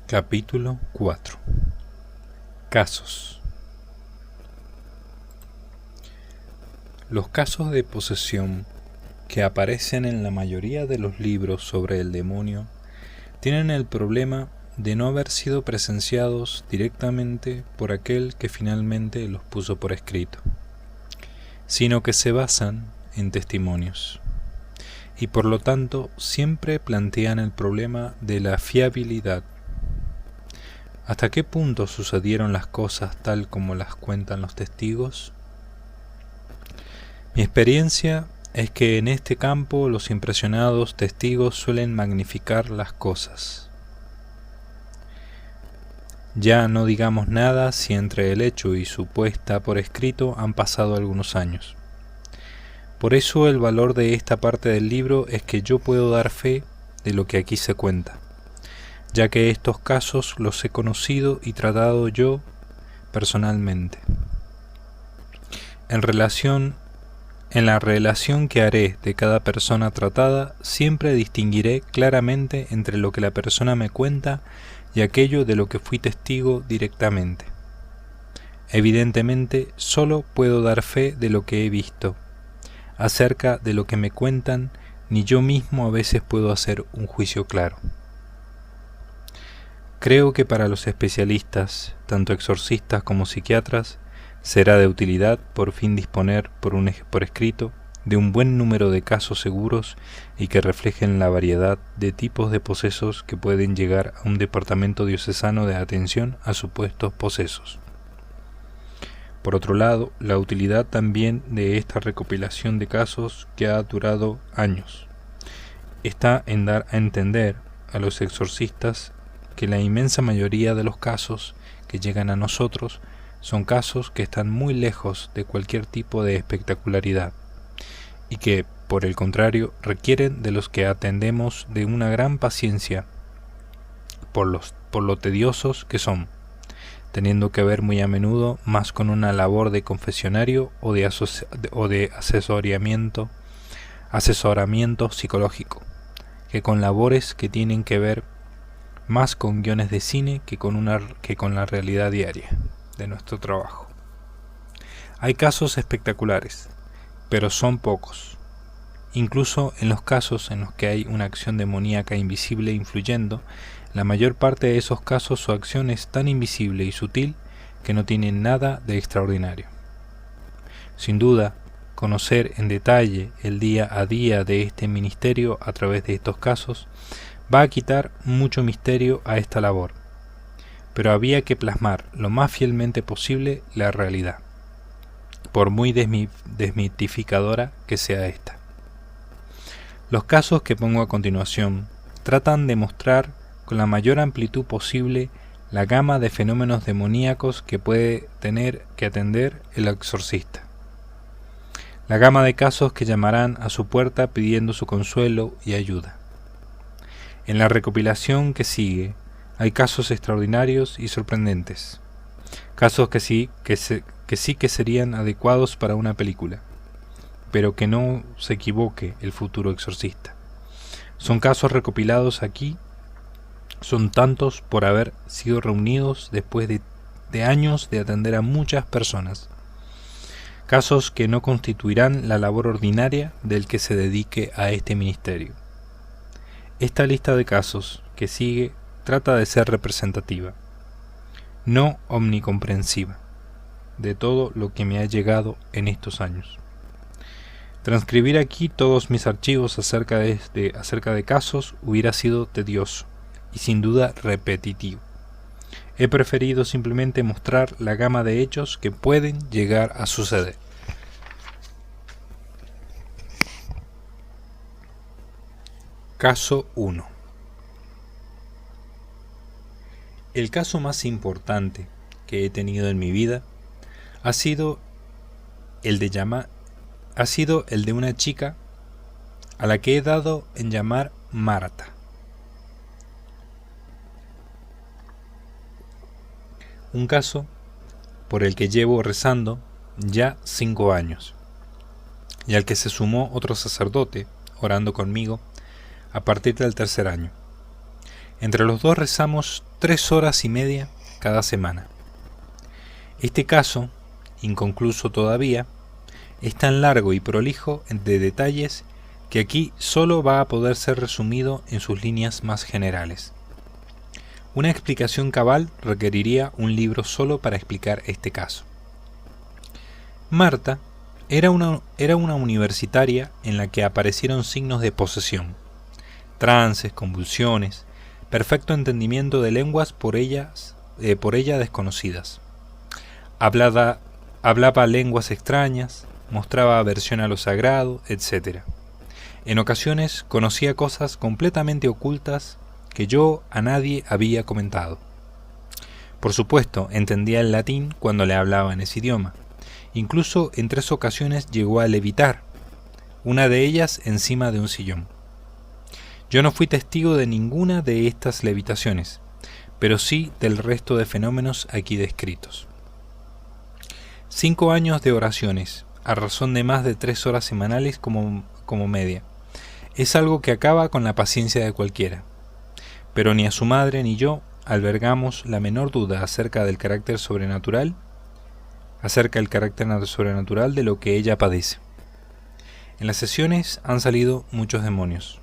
Capítulo 4. Casos. Los casos de posesión que aparecen en la mayoría de los libros sobre el demonio tienen el problema de no haber sido presenciados directamente por aquel que finalmente los puso por escrito, sino que se basan en testimonios, y por lo tanto siempre plantean el problema de la fiabilidad. ¿Hasta qué punto sucedieron las cosas tal como las cuentan los testigos? Mi experiencia es que en este campo los impresionados testigos suelen magnificar las cosas. Ya no digamos nada si entre el hecho y su puesta por escrito han pasado algunos años. Por eso el valor de esta parte del libro es que yo puedo dar fe de lo que aquí se cuenta, ya que estos casos los he conocido y tratado yo personalmente. En la relación que haré de cada persona tratada, siempre distinguiré claramente entre lo que la persona me cuenta y aquello de lo que fui testigo directamente. Evidentemente, solo puedo dar fe de lo que he visto. Acerca de lo que me cuentan, ni yo mismo a veces puedo hacer un juicio claro. Creo que para los especialistas, tanto exorcistas como psiquiatras, será de utilidad por fin disponer por escrito de un buen número de casos seguros y que reflejen la variedad de tipos de posesos que pueden llegar a un departamento diocesano de atención a supuestos posesos. Por otro lado, la utilidad también de esta recopilación de casos que ha durado años está en dar a entender a los exorcistas que la inmensa mayoría de los casos que llegan a nosotros son casos que están muy lejos de cualquier tipo de espectacularidad y que, por el contrario, requieren de los que atendemos de una gran paciencia por lo tediosos que son, teniendo que ver muy a menudo más con una labor de confesionario o de asesoramiento psicológico, que con labores que tienen que ver más con guiones de cine que con la realidad diaria de nuestro trabajo. Hay casos espectaculares, pero son pocos. Incluso en los casos en los que hay una acción demoníaca invisible influyendo, la mayor parte de esos casos su acción es tan invisible y sutil que no tiene nada de extraordinario. Sin duda, conocer en detalle el día a día de este ministerio a través de estos casos va a quitar mucho misterio a esta labor, pero había que plasmar lo más fielmente posible la realidad, por muy desmitificadora que sea esta. Los casos que pongo a continuación tratan de mostrar con la mayor amplitud posible la gama de fenómenos demoníacos que puede tener que atender el exorcista. La gama de casos que llamarán a su puerta pidiendo su consuelo y ayuda. En la recopilación que sigue hay casos extraordinarios y sorprendentes, casos que sí que serían adecuados para una película, pero que no se equivoque el futuro exorcista. Son casos recopilados aquí, son tantos por haber sido reunidos después de años de atender a muchas personas, casos que no constituirán la labor ordinaria del que se dedique a este ministerio. Esta lista de casos que sigue trata de ser representativa, no omnicomprensiva, de todo lo que me ha llegado en estos años. Transcribir aquí todos mis archivos acerca de casos hubiera sido tedioso y sin duda repetitivo. He preferido simplemente mostrar la gama de hechos que pueden llegar a suceder. Caso 1. El caso más importante que he tenido en mi vida ha sido el de una chica a la que he dado en llamar Marta. Un caso por el que llevo rezando ya 5 años y al que se sumó otro sacerdote orando conmigo a partir del tercer año. Entre los dos rezamos 3 horas y media cada semana. Este caso, inconcluso todavía, es tan largo y prolijo de detalles que aquí solo va a poder ser resumido en sus líneas más generales. Una explicación cabal requeriría un libro solo para explicar este caso. Marta era una universitaria en la que aparecieron signos de posesión, trances, convulsiones, perfecto entendimiento de lenguas por ella desconocidas. Hablaba lenguas extrañas, mostraba aversión a lo sagrado, etc. En ocasiones conocía cosas completamente ocultas que yo a nadie había comentado. Por supuesto, entendía el latín cuando le hablaba en ese idioma. Incluso en 3 ocasiones llegó a levitar, una de ellas encima de un sillón. Yo no fui testigo de ninguna de estas levitaciones, pero sí del resto de fenómenos aquí descritos. 5 años de oraciones, a razón de más de 3 horas semanales como media, es algo que acaba con la paciencia de cualquiera. Pero ni a su madre ni yo albergamos la menor duda acerca del carácter sobrenatural de lo que ella padece. En las sesiones han salido muchos demonios,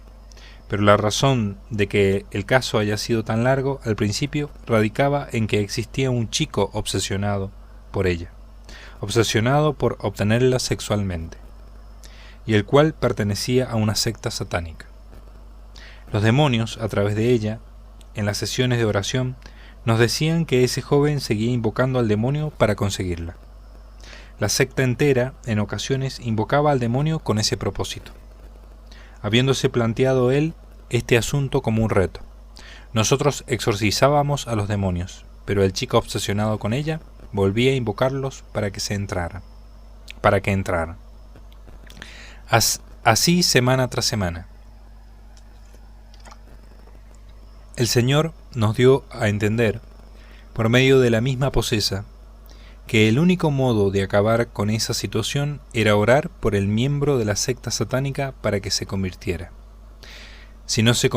pero la razón de que el caso haya sido tan largo al principio radicaba en que existía un chico obsesionado por ella, obsesionado por obtenerla sexualmente, y el cual pertenecía a una secta satánica. Los demonios, a través de ella, en las sesiones de oración, nos decían que ese joven seguía invocando al demonio para conseguirla. La secta entera, en ocasiones, invocaba al demonio con ese propósito, habiéndose planteado él este asunto como un reto. Nosotros exorcizábamos a los demonios, pero el chico obsesionado con ella volvía a invocarlos para que entraran. Así semana tras semana. El Señor nos dio a entender, por medio de la misma posesa, que el único modo de acabar con esa situación era orar por el miembro de la secta satánica para que se convirtiera. Si no se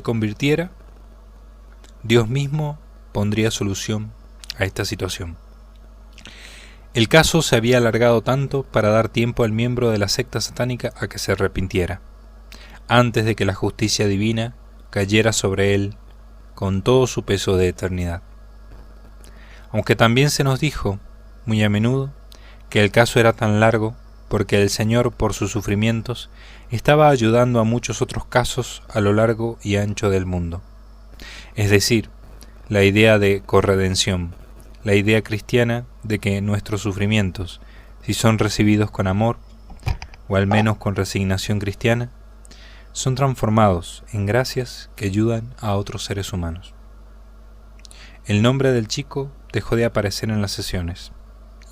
convirtiera, Dios mismo pondría solución a esta situación. El caso se había alargado tanto para dar tiempo al miembro de la secta satánica a que se arrepintiera, antes de que la justicia divina cayera sobre él con todo su peso de eternidad. Aunque también se nos dijo, muy a menudo, que el caso era tan largo porque el Señor, por sus sufrimientos, estaba ayudando a muchos otros casos a lo largo y ancho del mundo. Es decir, la idea de corredención, la idea cristiana de que nuestros sufrimientos, si son recibidos con amor, o al menos con resignación cristiana, son transformados en gracias que ayudan a otros seres humanos. El nombre del chico dejó de aparecer en las sesiones,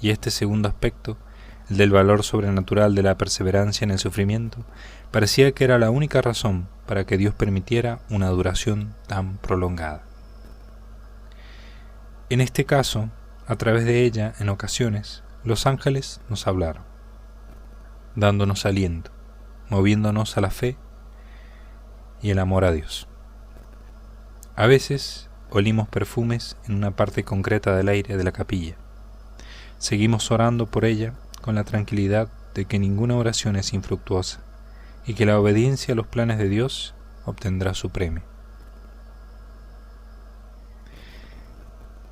y este segundo aspecto, el del valor sobrenatural de la perseverancia en el sufrimiento, parecía que era la única razón para que Dios permitiera una duración tan prolongada. En este caso, a través de ella, en ocasiones, los ángeles nos hablaron, dándonos aliento, moviéndonos a la fe y el amor a Dios. A veces olimos perfumes en una parte concreta del aire de la capilla. Seguimos orando por ella con la tranquilidad de que ninguna oración es infructuosa y que la obediencia a los planes de Dios obtendrá su premio.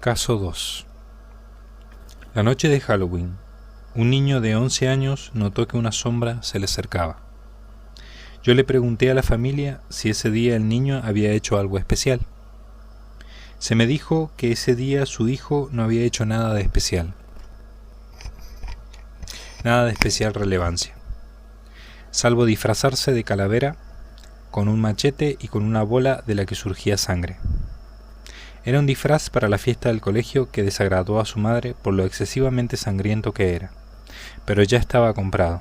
Caso 2. La noche de Halloween, un niño de 11 años notó que una sombra se le acercaba. Yo le pregunté a la familia si ese día el niño había hecho algo especial. Se me dijo que ese día su hijo no había hecho nada de especial relevancia, salvo disfrazarse de calavera con un machete y con una bola de la que surgía sangre. Era un disfraz para la fiesta del colegio que desagradó a su madre por lo excesivamente sangriento que era, pero ya estaba comprado.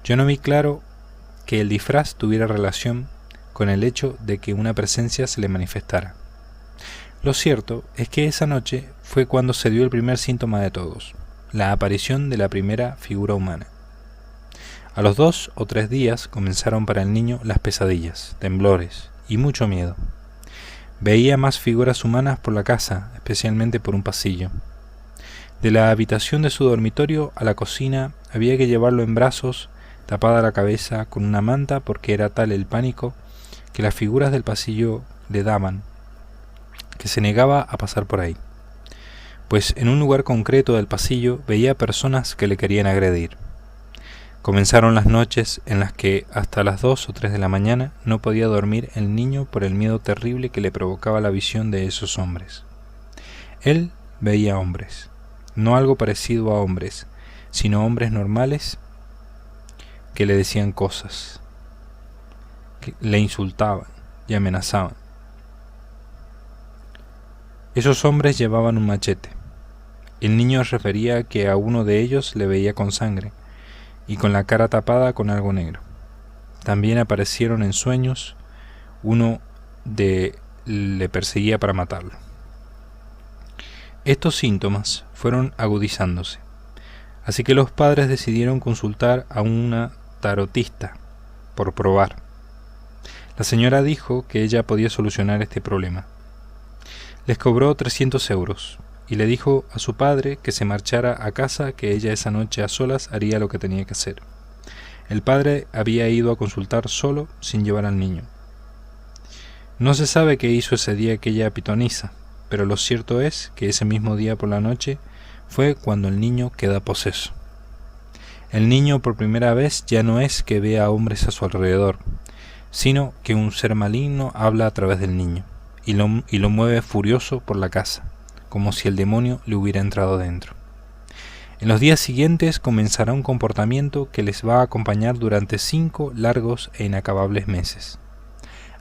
Yo no vi claro que el disfraz tuviera relación con el hecho de que una presencia se le manifestara. Lo cierto es que esa noche fue cuando se dio el primer síntoma de todos, la aparición de la primera figura humana. A los 2 o 3 días comenzaron para el niño las pesadillas, temblores y mucho miedo. Veía más figuras humanas por la casa, especialmente por un pasillo. De la habitación de su dormitorio a la cocina había que llevarlo en brazos, tapada la cabeza con una manta, porque era tal el pánico que las figuras del pasillo le daban, que se negaba a pasar por ahí, pues en un lugar concreto del pasillo veía personas que le querían agredir. Comenzaron las noches en las que hasta las 2 o 3 de la mañana no podía dormir el niño por el miedo terrible que le provocaba la visión de esos hombres. Él veía hombres, no algo parecido a hombres, sino hombres normales que le decían cosas, que le insultaban y amenazaban. Esos hombres llevaban un machete. El niño refería que a uno de ellos le veía con sangre y con la cara tapada con algo negro. También aparecieron en sueños, le perseguía para matarlo. Estos síntomas fueron agudizándose, así que los padres decidieron consultar a una tarotista por probar. La señora dijo que ella podía solucionar este problema. Les cobró 300 euros y le dijo a su padre que se marchara a casa, que ella esa noche a solas haría lo que tenía que hacer. El padre había ido a consultar solo, sin llevar al niño. No se sabe qué hizo ese día aquella pitonisa, pero lo cierto es que ese mismo día por la noche fue cuando el niño queda poseso. El niño por primera vez ya no es que vea a hombres a su alrededor, sino que un ser maligno habla a través del niño y lo mueve furioso por la casa, como si el demonio le hubiera entrado dentro. En los días siguientes comenzará un comportamiento que les va a acompañar durante 5 largos e inacabables meses.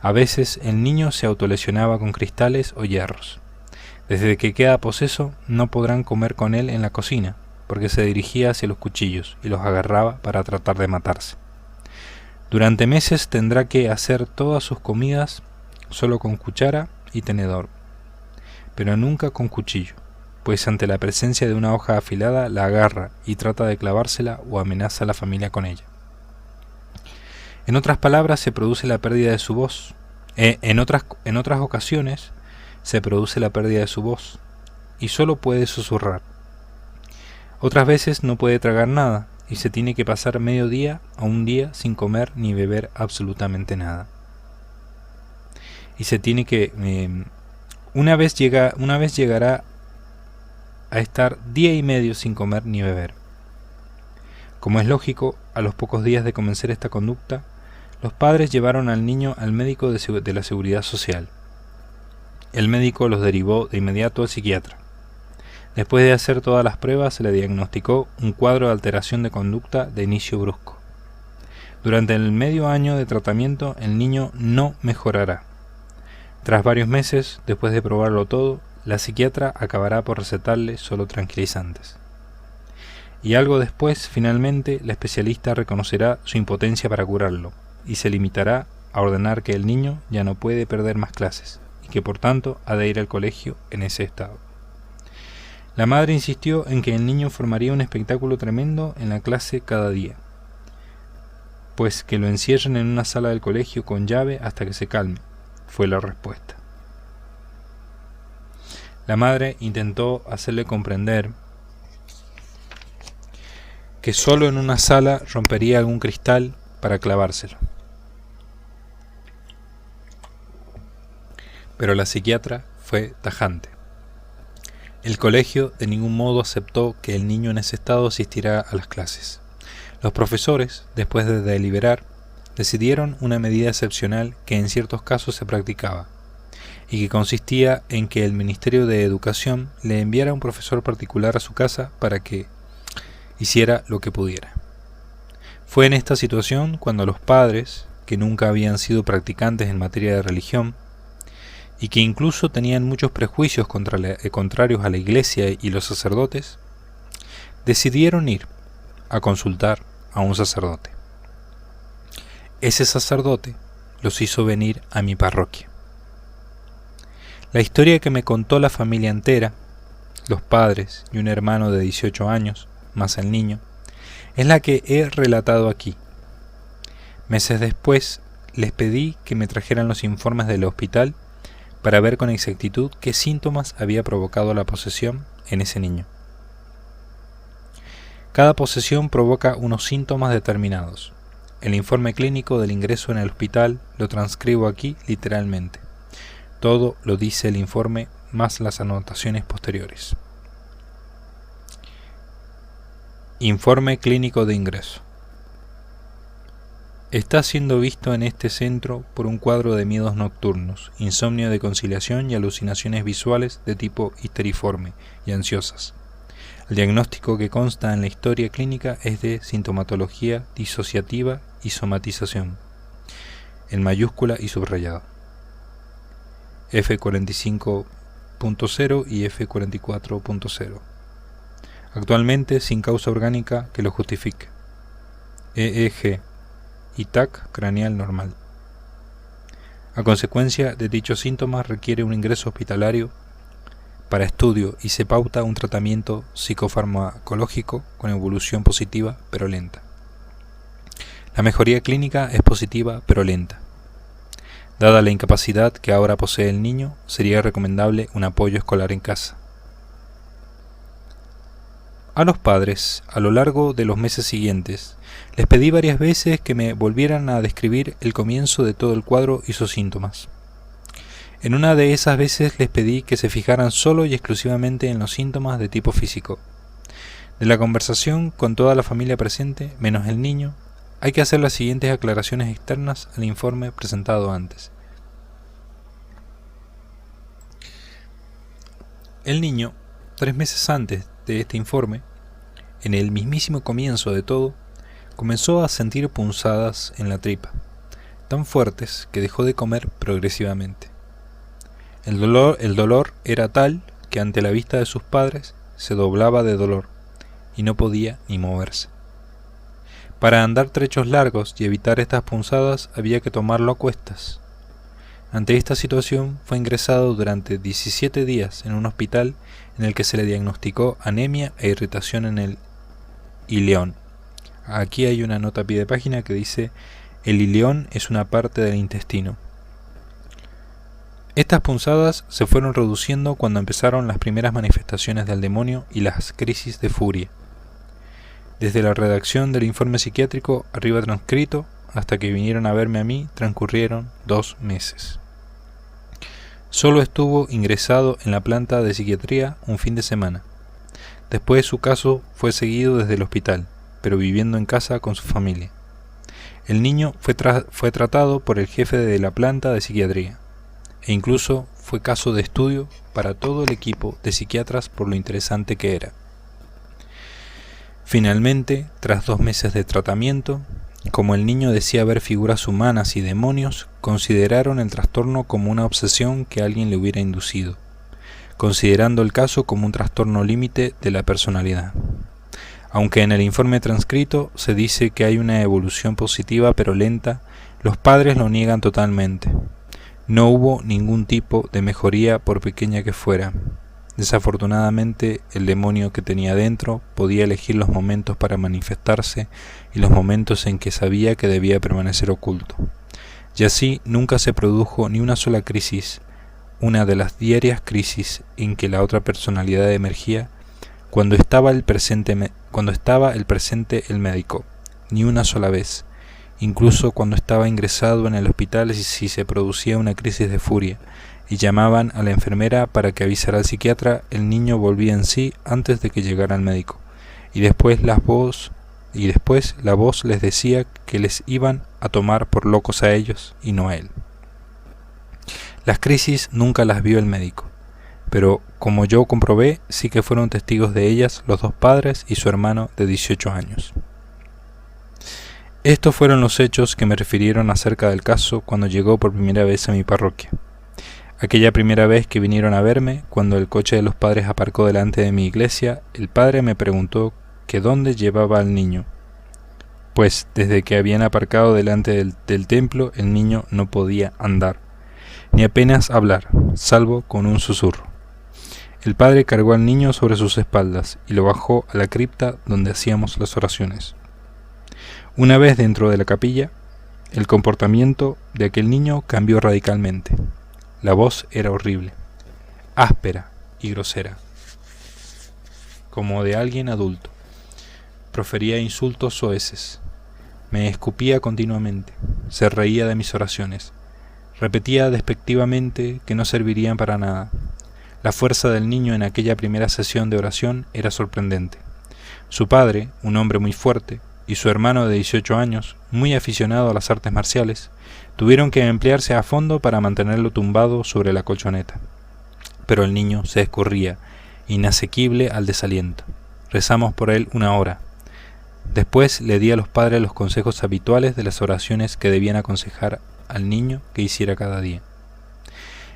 A veces el niño se autolesionaba con cristales o hierros. Desde que queda poseso no podrán comer con él en la cocina, porque se dirigía hacia los cuchillos y los agarraba para tratar de matarse. Durante meses tendrá que hacer todas sus comidas solo con cuchara y tenedor, pero nunca con cuchillo, pues ante la presencia de una hoja afilada la agarra y trata de clavársela o amenaza a la familia con ella. En otras palabras, se produce la pérdida de su voz. En otras ocasiones se produce la pérdida de su voz y solo puede susurrar. Otras veces no puede tragar nada y se tiene que pasar medio día o un día sin comer ni beber absolutamente nada. Y se tiene que una vez llegará a estar día y medio sin comer ni beber. Como es lógico, a los pocos días de comenzar esta conducta, los padres llevaron al niño al médico de la Seguridad Social. El médico los derivó de inmediato al psiquiatra. Después de hacer todas las pruebas, se le diagnosticó un cuadro de alteración de conducta de inicio brusco. Durante el medio año de tratamiento, el niño no mejorará. Tras varios meses, después de probarlo todo, la psiquiatra acabará por recetarle solo tranquilizantes. Y algo después, finalmente, la especialista reconocerá su impotencia para curarlo y se limitará a ordenar que el niño ya no puede perder más clases y que por tanto ha de ir al colegio en ese estado. La madre insistió en que el niño formaría un espectáculo tremendo en la clase cada día, pues que lo encierren en una sala del colegio con llave hasta que se calme, fue la respuesta. La madre intentó hacerle comprender que solo en una sala rompería algún cristal para clavárselo. Pero la psiquiatra fue tajante. El colegio de ningún modo aceptó que el niño en ese estado asistiera a las clases. Los profesores, después de deliberar, decidieron una medida excepcional que en ciertos casos se practicaba, y que consistía en que el Ministerio de Educación le enviara un profesor particular a su casa para que hiciera lo que pudiera. Fue en esta situación cuando los padres, que nunca habían sido practicantes en materia de religión, y que incluso tenían muchos prejuicios contrarios a la iglesia y los sacerdotes, decidieron ir a consultar a un sacerdote. Ese sacerdote los hizo venir a mi parroquia. La historia que me contó la familia entera, los padres y un hermano de 18 años, más el niño, Es la que he relatado aquí. Meses después, les pedí que me trajeran los informes del hospital para ver con exactitud qué síntomas había provocado la posesión en ese niño. Cada posesión provoca unos síntomas determinados. El informe clínico del ingreso en el hospital lo transcribo aquí literalmente. Todo lo dice el informe más las anotaciones posteriores. Informe clínico de ingreso. Está siendo visto en este centro por un cuadro de miedos nocturnos, insomnio de conciliación y alucinaciones visuales de tipo histeriforme y ansiosas. El diagnóstico que consta en la historia clínica es de sintomatología disociativa y somatización, en mayúscula y subrayado. F45.0 y F44.0. Actualmente sin causa orgánica que lo justifique. EEG y TAC craneal normal. A consecuencia de dichos síntomas requiere un ingreso hospitalario para estudio y se pauta un tratamiento psicofarmacológico con evolución positiva pero lenta. La mejoría clínica es positiva pero lenta. Dada la incapacidad que ahora posee el niño, sería recomendable un apoyo escolar en casa. A los padres, a lo largo de los meses siguientes, les pedí varias veces que me volvieran a describir el comienzo de todo el cuadro y sus síntomas. En una de esas veces les pedí que se fijaran solo y exclusivamente en los síntomas de tipo físico. De la conversación con toda la familia presente, menos el niño, hay que hacer las siguientes aclaraciones externas al informe presentado antes. El niño, 3 meses antes de este informe, en el mismísimo comienzo de todo, comenzó a sentir punzadas en la tripa, tan fuertes que dejó de comer progresivamente. El dolor era tal que ante la vista de sus padres se doblaba de dolor y no podía ni moverse. Para andar trechos largos y evitar estas punzadas había que tomarlo a cuestas. Ante esta situación fue ingresado durante 17 días en un hospital en el que se le diagnosticó anemia e irritación en el ileón. Aquí hay una nota a pie de página que dice: el ileón es una parte del intestino. Estas punzadas se fueron reduciendo cuando empezaron las primeras manifestaciones del demonio y las crisis de furia. Desde la redacción del informe psiquiátrico arriba transcrito hasta que vinieron a verme a mí transcurrieron 2 meses. Solo estuvo ingresado en la planta de psiquiatría un fin de semana. Después su caso fue seguido desde el hospital, pero viviendo en casa con su familia. El niño fue tratado por el jefe de la planta de psiquiatría, e incluso fue caso de estudio para todo el equipo de psiquiatras por lo interesante que era. Finalmente, tras 2 meses de tratamiento, como el niño decía ver figuras humanas y demonios, consideraron el trastorno como una obsesión que alguien le hubiera inducido, considerando el caso como un trastorno límite de la personalidad. Aunque en el informe transcrito se dice que hay una evolución positiva pero lenta, los padres lo niegan totalmente. No hubo ningún tipo de mejoría por pequeña que fuera. Desafortunadamente, el demonio que tenía dentro podía elegir los momentos para manifestarse y los momentos en que sabía que debía permanecer oculto. Y así nunca se produjo ni una sola crisis, una de las diarias crisis en que la otra personalidad emergía cuando estaba el presente el médico, ni una sola vez. Incluso cuando estaba ingresado en el hospital, si se producía una crisis de furia y llamaban a la enfermera para que avisara al psiquiatra, el niño volvía en sí antes de que llegara el médico, y después la voz les decía que les iban a tomar por locos a ellos y no a él. Las crisis nunca las vio el médico, pero como yo comprobé, sí que fueron testigos de ellas los 2 padres y su hermano de 18 años. Estos fueron los hechos que me refirieron acerca del caso cuando llegó por primera vez a mi parroquia. Aquella primera vez que vinieron a verme, cuando el coche de los padres aparcó delante de mi iglesia, el padre me preguntó que dónde llevaba al niño, pues desde que habían aparcado delante del templo el niño no podía andar, ni apenas hablar, salvo con un susurro. El padre cargó al niño sobre sus espaldas y lo bajó a la cripta donde hacíamos las oraciones. Una vez dentro de la capilla, el comportamiento de aquel niño cambió radicalmente. La voz era horrible, áspera y grosera, como de alguien adulto. Profería insultos soeces, me escupía continuamente, se reía de mis oraciones, repetía despectivamente que no servirían para nada. La fuerza del niño en aquella primera sesión de oración era sorprendente. Su padre, un hombre muy fuerte, y su hermano de 18 años, muy aficionado a las artes marciales, tuvieron que emplearse a fondo para mantenerlo tumbado sobre la colchoneta. Pero el niño se escurría, inasequible al desaliento. Rezamos por él 1 hora. Después le di a los padres los consejos habituales de las oraciones que debían aconsejar al niño que hiciera cada día.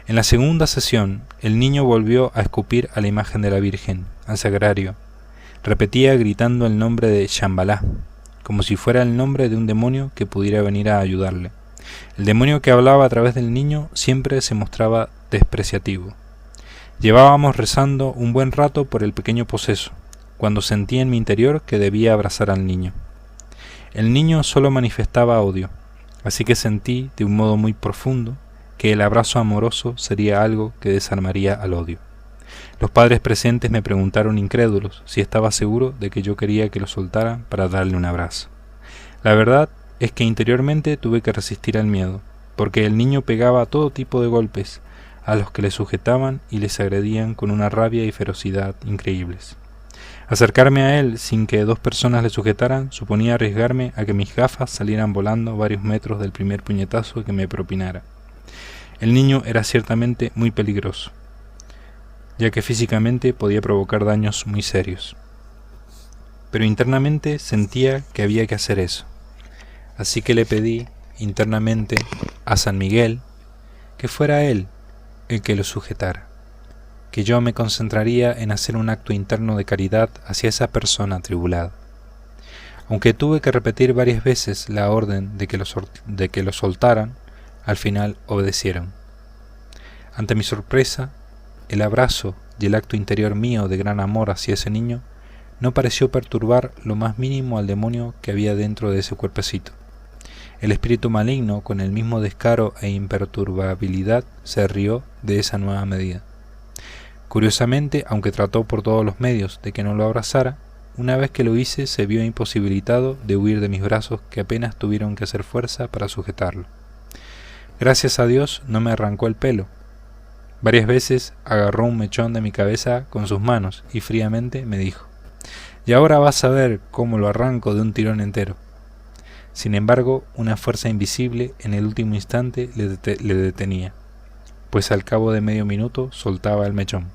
En la segunda sesión, el niño volvió a escupir a la imagen de la Virgen, al sagrario. Repetía gritando el nombre de Shambhalá, como si fuera el nombre de un demonio que pudiera venir a ayudarle. El demonio que hablaba a través del niño siempre se mostraba despreciativo. Llevábamos rezando un buen rato por el pequeño poseso, cuando sentí en mi interior que debía abrazar al niño. El niño solo manifestaba odio, así que sentí, de un modo muy profundo, que el abrazo amoroso sería algo que desarmaría al odio. Los padres presentes me preguntaron incrédulos si estaba seguro de que yo quería que lo soltaran para darle un abrazo. La verdad es que interiormente tuve que resistir al miedo, porque el niño pegaba todo tipo de golpes a los que le sujetaban y les agredían con una rabia y ferocidad increíbles. Acercarme a él sin que 2 personas le sujetaran suponía arriesgarme a que mis gafas salieran volando varios metros del primer puñetazo que me propinara. El niño era ciertamente muy peligroso, ya que físicamente podía provocar daños muy serios. Pero internamente sentía que había que hacer eso. Así que le pedí internamente a San Miguel que fuera él el que lo sujetara, que yo me concentraría en hacer un acto interno de caridad hacia esa persona atribulada. Aunque tuve que repetir varias veces la orden de que lo soltaran, al final obedecieron. Ante mi sorpresa, el abrazo y el acto interior mío de gran amor hacia ese niño no pareció perturbar lo más mínimo al demonio que había dentro de ese cuerpecito. El espíritu maligno, con el mismo descaro e imperturbabilidad, se rió de esa nueva medida. Curiosamente, aunque trató por todos los medios de que no lo abrazara, una vez que lo hice se vio imposibilitado de huir de mis brazos que apenas tuvieron que hacer fuerza para sujetarlo. Gracias a Dios no me arrancó el pelo. Varias veces agarró un mechón de mi cabeza con sus manos y fríamente me dijo: «Y ahora vas a ver cómo lo arranco de un tirón entero». Sin embargo, una fuerza invisible en el último instante le detenía, pues al cabo de medio minuto soltaba el mechón.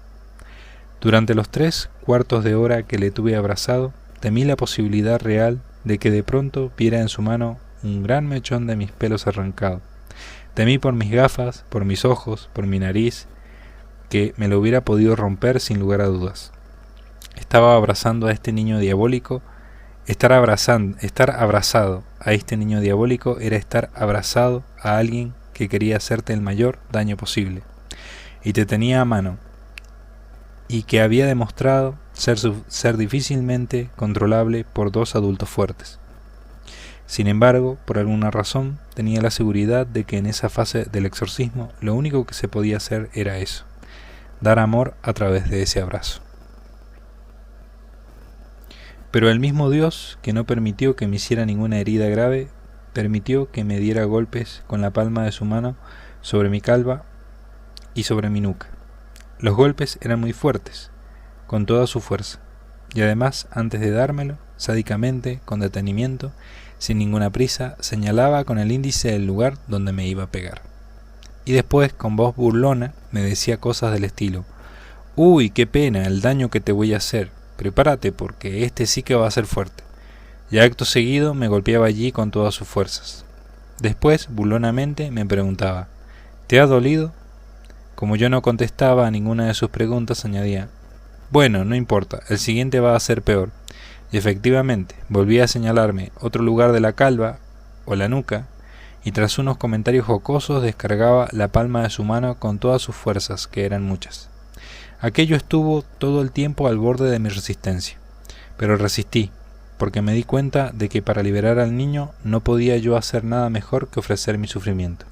Durante los 3/4 de hora que le tuve abrazado, temí la posibilidad real de que de pronto viera en su mano un gran mechón de mis pelos arrancado. Temí por mis gafas, por mis ojos, por mi nariz, que me lo hubiera podido romper sin lugar a dudas. Estaba abrazando a este niño diabólico. Estar abrazado a este niño diabólico era estar abrazado a alguien que quería hacerte el mayor daño posible, y te tenía a mano, y que había demostrado ser difícilmente controlable por 2 adultos fuertes. Sin embargo, por alguna razón, tenía la seguridad de que en esa fase del exorcismo lo único que se podía hacer era eso: dar amor a través de ese abrazo. Pero el mismo Dios, que no permitió que me hiciera ninguna herida grave, permitió que me diera golpes con la palma de su mano sobre mi calva y sobre mi nuca. Los golpes eran muy fuertes, con toda su fuerza, y además, antes de dármelo, sádicamente, con detenimiento, sin ninguna prisa, señalaba con el índice el lugar donde me iba a pegar. Y después, con voz burlona, me decía cosas del estilo: «Uy, qué pena el daño que te voy a hacer. Prepárate porque este sí que va a ser fuerte». Y acto seguido me golpeaba allí con todas sus fuerzas. Después, burlonamente, me preguntaba: «¿Te ha dolido?». Como yo no contestaba a ninguna de sus preguntas, añadía: «Bueno, no importa, el siguiente va a ser peor». Y efectivamente, volvía a señalarme otro lugar de la calva o la nuca, y tras unos comentarios jocosos descargaba la palma de su mano con todas sus fuerzas, que eran muchas. Aquello estuvo todo el tiempo al borde de mi resistencia, pero resistí, porque me di cuenta de que para liberar al niño no podía yo hacer nada mejor que ofrecer mi sufrimiento.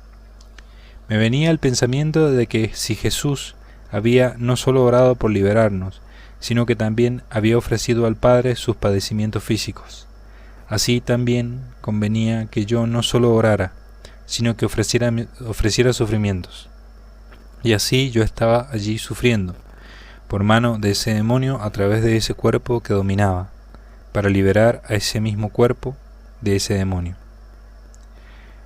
Me venía el pensamiento de que si Jesús había no solo orado por liberarnos, sino que también había ofrecido al Padre sus padecimientos físicos, así también convenía que yo no solo orara, sino que ofreciera sufrimientos. Y así yo estaba allí sufriendo, por mano de ese demonio a través de ese cuerpo que dominaba, para liberar a ese mismo cuerpo de ese demonio.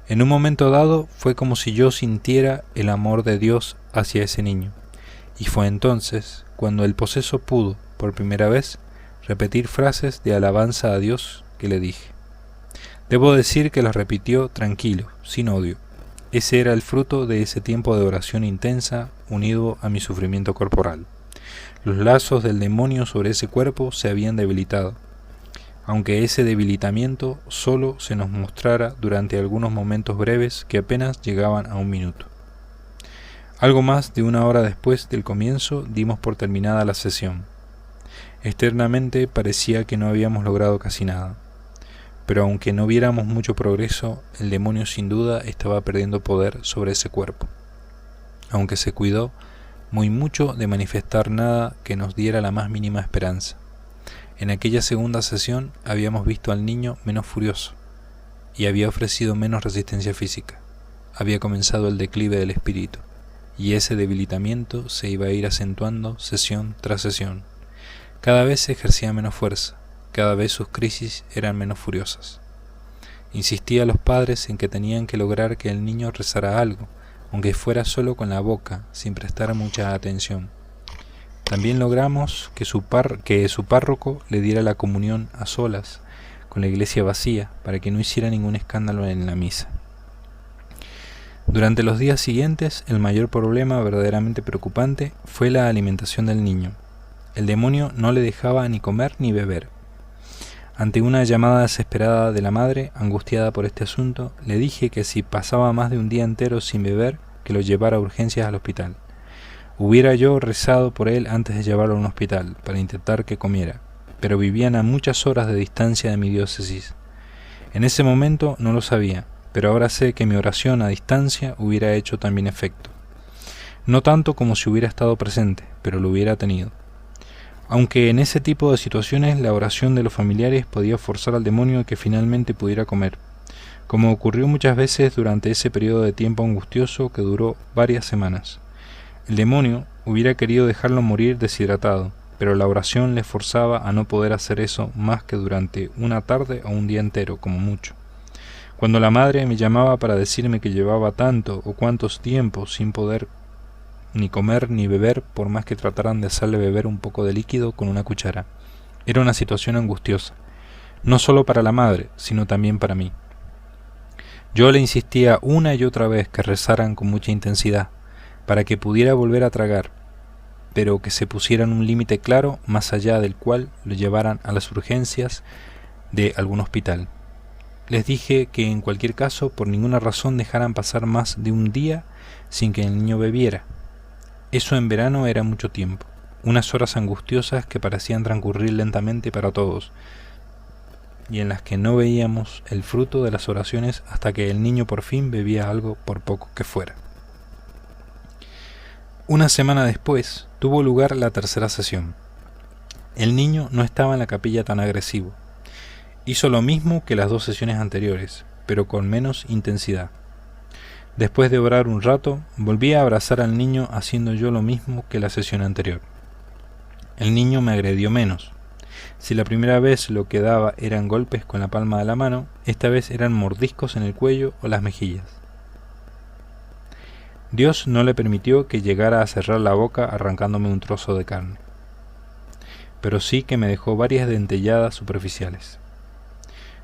En un momento dado fue como si yo sintiera el amor de Dios hacia ese niño, y fue entonces cuando el poseso pudo, por primera vez, repetir frases de alabanza a Dios que le dije. Debo decir que las repitió tranquilo, sin odio. Ese era el fruto de ese tiempo de oración intensa unido a mi sufrimiento corporal. Los lazos del demonio sobre ese cuerpo se habían debilitado, aunque ese debilitamiento solo se nos mostrara durante algunos momentos breves que apenas llegaban a un minuto. Algo más de una hora después del comienzo dimos por terminada la sesión. Externamente parecía que no habíamos logrado casi nada, pero aunque no viéramos mucho progreso, el demonio sin duda estaba perdiendo poder sobre ese cuerpo, aunque se cuidó muy mucho de manifestar nada que nos diera la más mínima esperanza. En aquella segunda sesión habíamos visto al niño menos furioso y había ofrecido menos resistencia física. Había comenzado el declive del espíritu y ese debilitamiento se iba a ir acentuando sesión tras sesión. Cada vez ejercía menos fuerza, cada vez sus crisis eran menos furiosas. Insistía a los padres en que tenían que lograr que el niño rezara algo, aunque fuera solo con la boca, sin prestar mucha atención. También logramos que su párroco le diera la comunión a solas, con la iglesia vacía, para que no hiciera ningún escándalo en la misa. Durante los días siguientes, el mayor problema verdaderamente preocupante fue la alimentación del niño. El demonio no le dejaba ni comer ni beber. Ante una llamada desesperada de la madre, angustiada por este asunto, le dije que si pasaba más de un día entero sin beber, que lo llevara a urgencias al hospital. Hubiera yo rezado por él antes de llevarlo a un hospital, para intentar que comiera, pero vivían a muchas horas de distancia de mi diócesis. En ese momento no lo sabía, pero ahora sé que mi oración a distancia hubiera hecho también efecto. No tanto como si hubiera estado presente, pero lo hubiera tenido. Aunque en ese tipo de situaciones la oración de los familiares podía forzar al demonio a que finalmente pudiera comer, como ocurrió muchas veces durante ese periodo de tiempo angustioso que duró varias semanas. El demonio hubiera querido dejarlo morir deshidratado, pero la oración le forzaba a no poder hacer eso más que durante una tarde o un día entero, como mucho. Cuando la madre me llamaba para decirme que llevaba tanto o cuantos tiempos sin poder ni comer ni beber, por más que trataran de hacerle beber un poco de líquido con una cuchara, era una situación angustiosa, no solo para la madre, sino también para mí. Yo le insistía una y otra vez que rezaran con mucha intensidad, para que pudiera volver a tragar, pero que se pusieran un límite claro más allá del cual lo llevaran a las urgencias de algún hospital. Les dije que en cualquier caso por ninguna razón dejaran pasar más de un día sin que el niño bebiera. Eso en verano era mucho tiempo, unas horas angustiosas que parecían transcurrir lentamente para todos, y en las que no veíamos el fruto de las oraciones hasta que el niño por fin bebía algo, por poco que fuera. Una semana después tuvo lugar la tercera sesión. El niño no estaba en la capilla tan agresivo. Hizo lo mismo que las dos sesiones anteriores, pero con menos intensidad. Después de orar un rato, volví a abrazar al niño haciendo yo lo mismo que la sesión anterior. El niño me agredió menos. Si la primera vez lo que daba eran golpes con la palma de la mano, esta vez eran mordiscos en el cuello o las mejillas. Dios no le permitió que llegara a cerrar la boca arrancándome un trozo de carne, pero sí que me dejó varias dentelladas superficiales.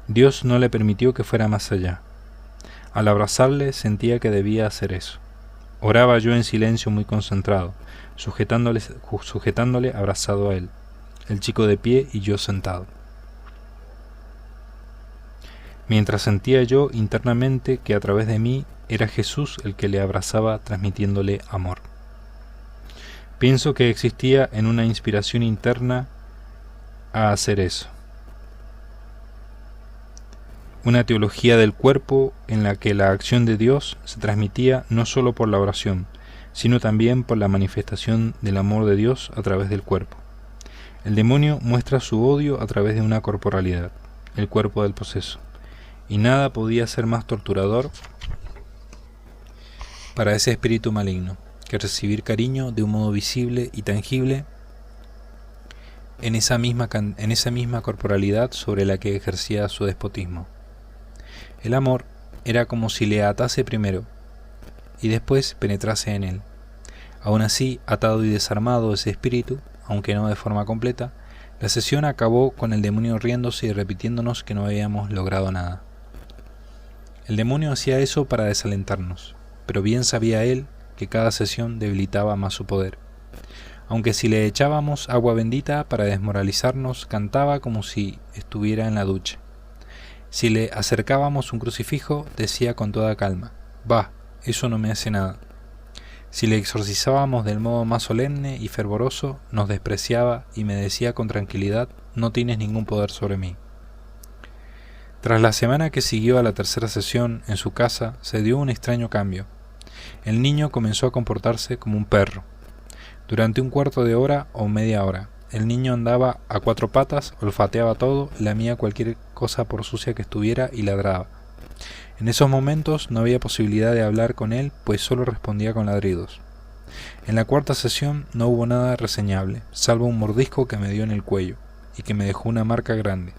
Dios no le permitió que fuera más allá. Al abrazarle sentía que debía hacer eso. Oraba yo en silencio muy concentrado, sujetándole abrazado a él, el chico de pie y yo sentado. Mientras sentía yo internamente que a través de mí era Jesús el que le abrazaba transmitiéndole amor. Pienso que existía en una inspiración interna a hacer eso. una teología del cuerpo en la que la acción de Dios se transmitía no solo por la oración, sino también por la manifestación del amor de Dios a través del cuerpo. El demonio muestra su odio a través de una corporalidad, el cuerpo del poseso, y nada podía ser más torturador para ese espíritu maligno que recibir cariño de un modo visible y tangible en esa misma corporalidad sobre la que ejercía su despotismo. El amor era como si le atase primero y después penetrase en él. Aún así, atado y desarmado ese espíritu, aunque no de forma completa, la sesión acabó con el demonio riéndose y repitiéndonos que no habíamos logrado nada. El demonio hacía eso para desalentarnos, pero bien sabía él que cada sesión debilitaba más su poder. Aunque si le echábamos agua bendita para desmoralizarnos, cantaba como si estuviera en la ducha. Si le acercábamos un crucifijo, decía con toda calma: «Bah, eso no me hace nada». Si le exorcizábamos del modo más solemne y fervoroso, nos despreciaba y me decía con tranquilidad: «No tienes ningún poder sobre mí». Tras la semana que siguió a la tercera sesión, en su casa se dio un extraño cambio. El niño comenzó a comportarse como un perro. Durante un cuarto de hora o media hora, el niño andaba a cuatro patas, olfateaba todo, lamía cualquier cosa por sucia que estuviera y ladraba. En esos momentos no había posibilidad de hablar con él, pues solo respondía con ladridos. En la cuarta sesión no hubo nada reseñable, salvo un mordisco que me dio en el cuello y que me dejó una marca grande.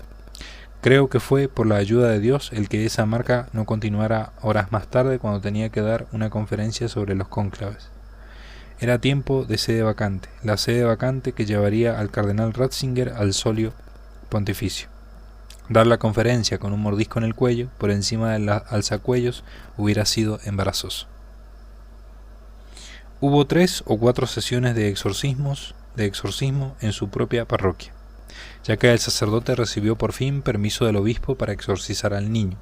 Creo que fue por la ayuda de Dios el que esa marca no continuara horas más tarde cuando tenía que dar una conferencia sobre los cónclaves. Era tiempo de sede vacante, la sede vacante que llevaría al cardenal Ratzinger al solio pontificio. Dar la conferencia con un mordisco en el cuello, por encima del alzacuellos, hubiera sido embarazoso. Hubo 3 o 4 sesiones de exorcismo en su propia parroquia, ya que el sacerdote recibió por fin permiso del obispo para exorcizar al niño.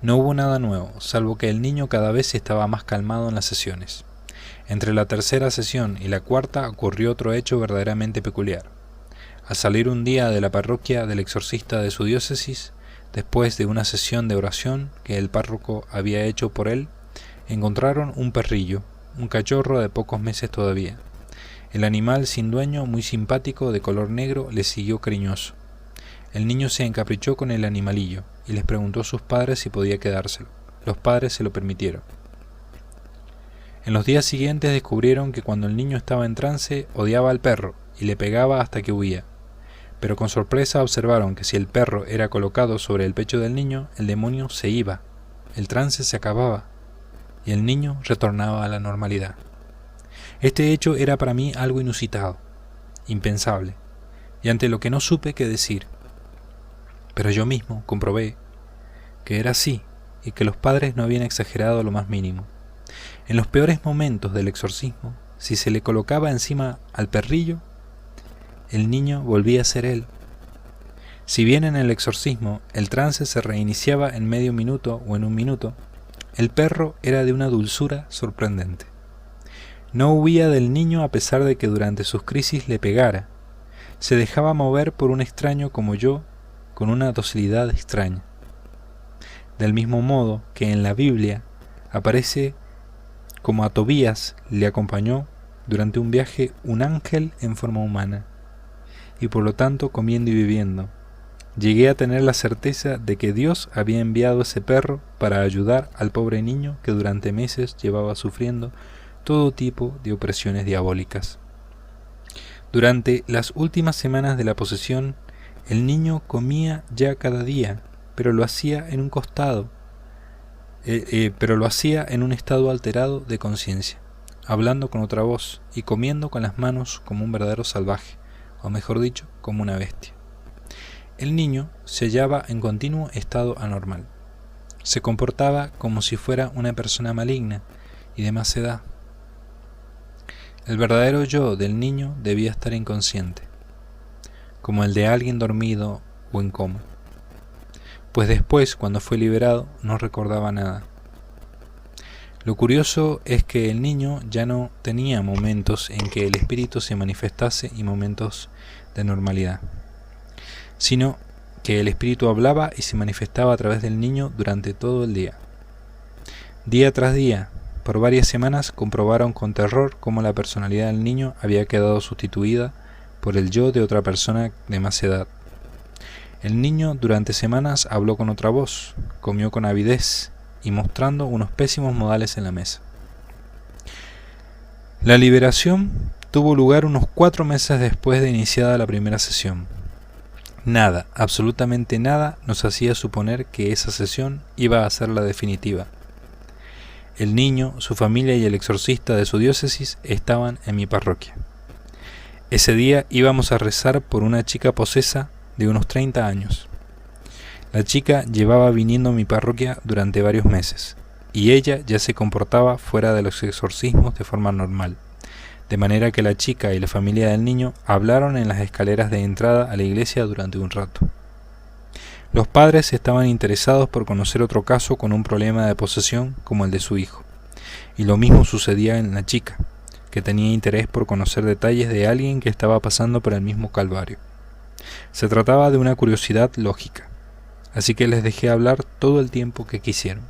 No hubo nada nuevo, salvo que el niño cada vez estaba más calmado en las sesiones. Entre la tercera sesión y la cuarta ocurrió otro hecho verdaderamente peculiar. Al salir un día de la parroquia del exorcista de su diócesis, después de una sesión de oración que el párroco había hecho por él, encontraron un perrillo, un cachorro de pocos meses todavía. El animal sin dueño, muy simpático, de color negro, le siguió cariñoso. El niño se encaprichó con el animalillo y les preguntó a sus padres si podía quedárselo. Los padres se lo permitieron. En los días siguientes descubrieron que cuando el niño estaba en trance odiaba al perro y le pegaba hasta que huía. Pero con sorpresa observaron que si el perro era colocado sobre el pecho del niño, el demonio se iba, el trance se acababa y el niño retornaba a la normalidad. Este hecho era para mí algo inusitado, impensable, y ante lo que no supe qué decir. Pero yo mismo comprobé que era así y que los padres no habían exagerado lo más mínimo. En los peores momentos del exorcismo, si se le colocaba encima al perrillo, el niño volvía a ser él. Si bien en el exorcismo el trance se reiniciaba en medio minuto o en un minuto, el perro era de una dulzura sorprendente. No huía del niño a pesar de que durante sus crisis le pegara. Se dejaba mover por un extraño como yo, con una docilidad extraña. Del mismo modo que en la Biblia aparece como a Tobías le acompañó durante un viaje un ángel en forma humana, y por lo tanto comiendo y bebiendo. Llegué a tener la certeza de que Dios había enviado ese perro para ayudar al pobre niño que durante meses llevaba sufriendo todo tipo de opresiones diabólicas. Durante las últimas semanas de la posesión, el niño comía ya cada día, pero lo hacía en un estado alterado de conciencia, hablando con otra voz y comiendo con las manos como un verdadero salvaje, o mejor dicho, como una bestia. El niño se hallaba en continuo estado anormal. Se comportaba como si fuera una persona maligna y de más edad. El verdadero yo del niño debía estar inconsciente, como el de alguien dormido o en coma, pues después, cuando fue liberado, no recordaba nada. Lo curioso es que el niño ya no tenía momentos en que el espíritu se manifestase y momentos de normalidad, sino que el espíritu hablaba y se manifestaba a través del niño durante todo el día. Día tras día, por varias semanas, comprobaron con terror cómo la personalidad del niño había quedado sustituida por el yo de otra persona de más edad. El niño durante semanas habló con otra voz, comió con avidez y mostrando unos pésimos modales en la mesa. La liberación tuvo lugar unos 4 meses después de iniciada la primera sesión. Nada, absolutamente nada, nos hacía suponer que esa sesión iba a ser la definitiva. El niño, su familia y el exorcista de su diócesis estaban en mi parroquia. Ese día íbamos a rezar por una chica posesa de unos 30 años. La chica llevaba viniendo a mi parroquia durante varios meses, y ella ya se comportaba fuera de los exorcismos de forma normal, de manera que la chica y la familia del niño hablaron en las escaleras de entrada a la iglesia durante un rato. Los padres estaban interesados por conocer otro caso con un problema de posesión como el de su hijo, y lo mismo sucedía en la chica, que tenía interés por conocer detalles de alguien que estaba pasando por el mismo calvario. Se trataba de una curiosidad lógica, así que les dejé hablar todo el tiempo que quisieron.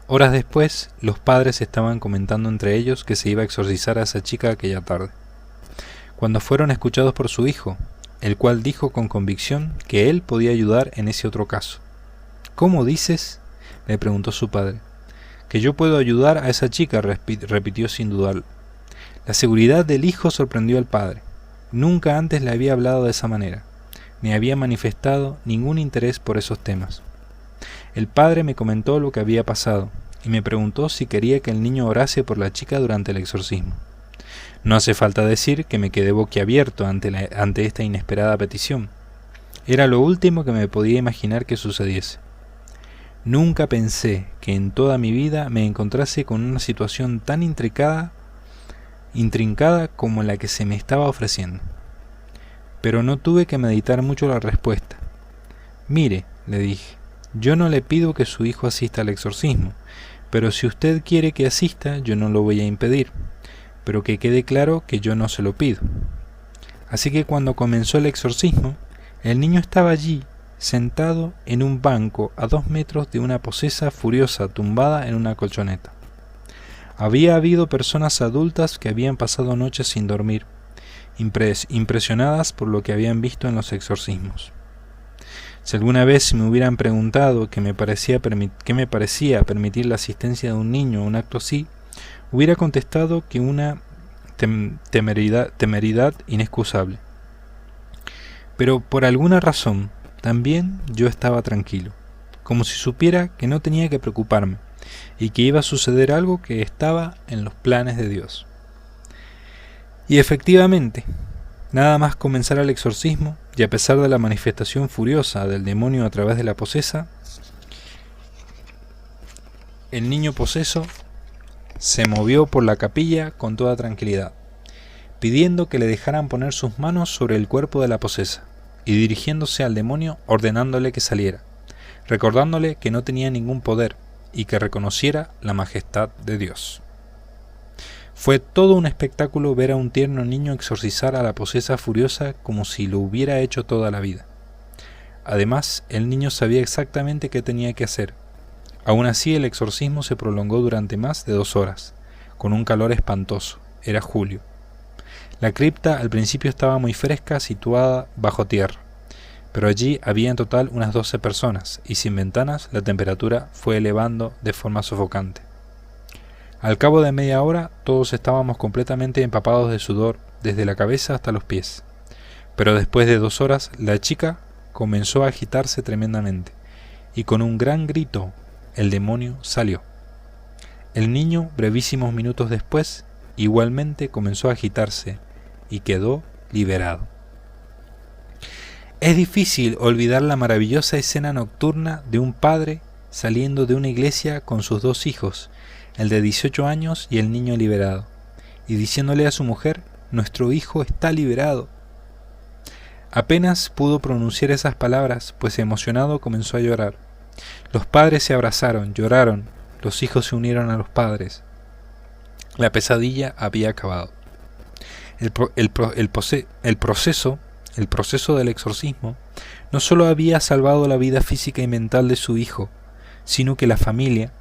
Horas después, los padres estaban comentando entre ellos que se iba a exorcizar a esa chica aquella tarde, cuando fueron escuchados por su hijo, el cual dijo con convicción que él podía ayudar en ese otro caso. ¿Cómo dices?, le preguntó su padre. Que yo puedo ayudar a esa chica, repitió sin dudarlo. La seguridad del hijo sorprendió al padre. Nunca antes le había hablado de esa manera, ni había manifestado ningún interés por esos temas. El padre me comentó lo que había pasado, y me preguntó si quería que el niño orase por la chica durante el exorcismo. No hace falta decir que me quedé boquiabierto ante esta inesperada petición. Era lo último que me podía imaginar que sucediese. Nunca pensé que en toda mi vida me encontrase con una situación tan intrincada como la que se me estaba ofreciendo. Pero no tuve que meditar mucho la respuesta. Mire, le dije, yo no le pido que su hijo asista al exorcismo, pero si usted quiere que asista, yo no lo voy a impedir. Pero que quede claro que yo no se lo pido. Así que cuando comenzó el exorcismo, el niño estaba allí, sentado en un banco a 2 metros de una posesa furiosa tumbada en una colchoneta. Había habido personas adultas que habían pasado noches sin dormir, impresionadas por lo que habían visto en los exorcismos. Si alguna vez me hubieran preguntado qué me parecía permitir la asistencia de un niño a un acto así, hubiera contestado que una temeridad inexcusable. Pero por alguna razón, también yo estaba tranquilo, como si supiera que no tenía que preocuparme, y que iba a suceder algo que estaba en los planes de Dios. Y efectivamente, nada más comenzar el exorcismo, y a pesar de la manifestación furiosa del demonio a través de la posesa, el niño poseso se movió por la capilla con toda tranquilidad, pidiendo que le dejaran poner sus manos sobre el cuerpo de la posesa, y dirigiéndose al demonio ordenándole que saliera, recordándole que no tenía ningún poder y que reconociera la majestad de Dios. Fue todo un espectáculo ver a un tierno niño exorcizar a la posesa furiosa como si lo hubiera hecho toda la vida. Además, el niño sabía exactamente qué tenía que hacer. Aún así, el exorcismo se prolongó durante más de 2 horas, con un calor espantoso. Era julio. La cripta al principio estaba muy fresca, situada bajo tierra, pero allí había en total unas 12 personas, y sin ventanas la temperatura fue elevando de forma sofocante. Al cabo de media hora, todos estábamos completamente empapados de sudor, desde la cabeza hasta los pies. Pero después de 2 horas, la chica comenzó a agitarse tremendamente, y con un gran grito, el demonio salió. El niño, brevísimos minutos después, igualmente comenzó a agitarse, y quedó liberado. Es difícil olvidar la maravillosa escena nocturna de un padre saliendo de una iglesia con sus 2 hijos, el de 18 años y el niño liberado, y diciéndole a su mujer: «Nuestro hijo está liberado». Apenas pudo pronunciar esas palabras, pues emocionado comenzó a llorar. Los padres se abrazaron, lloraron, los hijos se unieron a los padres. La pesadilla había acabado. El proceso El proceso del exorcismo no solo había salvado la vida física y mental de su hijo, sino que la familia,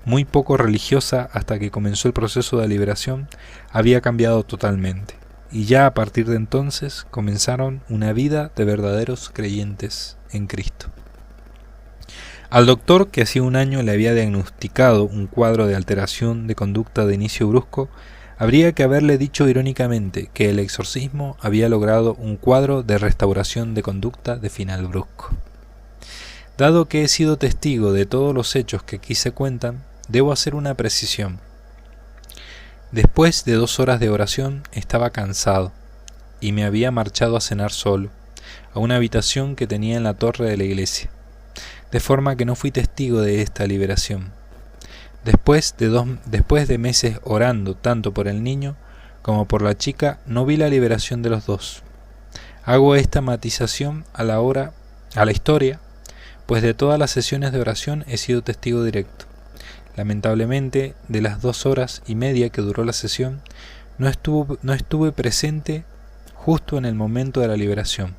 muy poco religiosa hasta que comenzó el proceso de liberación, había cambiado totalmente, y ya a partir de entonces comenzaron una vida de verdaderos creyentes en Cristo. Al doctor, que hacía un año le había diagnosticado un cuadro de alteración de conducta de inicio brusco, habría que haberle dicho irónicamente que el exorcismo había logrado un cuadro de restauración de conducta de final brusco. Dado que he sido testigo de todos los hechos que aquí se cuentan, debo hacer una precisión. Después de 2 horas de oración estaba cansado y me había marchado a cenar solo, a una habitación que tenía en la torre de la iglesia, de forma que no fui testigo de esta liberación. Después de meses orando tanto por el niño como por la chica, no vi la liberación de los dos. Hago esta matización a la historia, pues de todas las sesiones de oración he sido testigo directo. Lamentablemente, de las 2 horas y media que duró la sesión, no estuve presente justo en el momento de la liberación,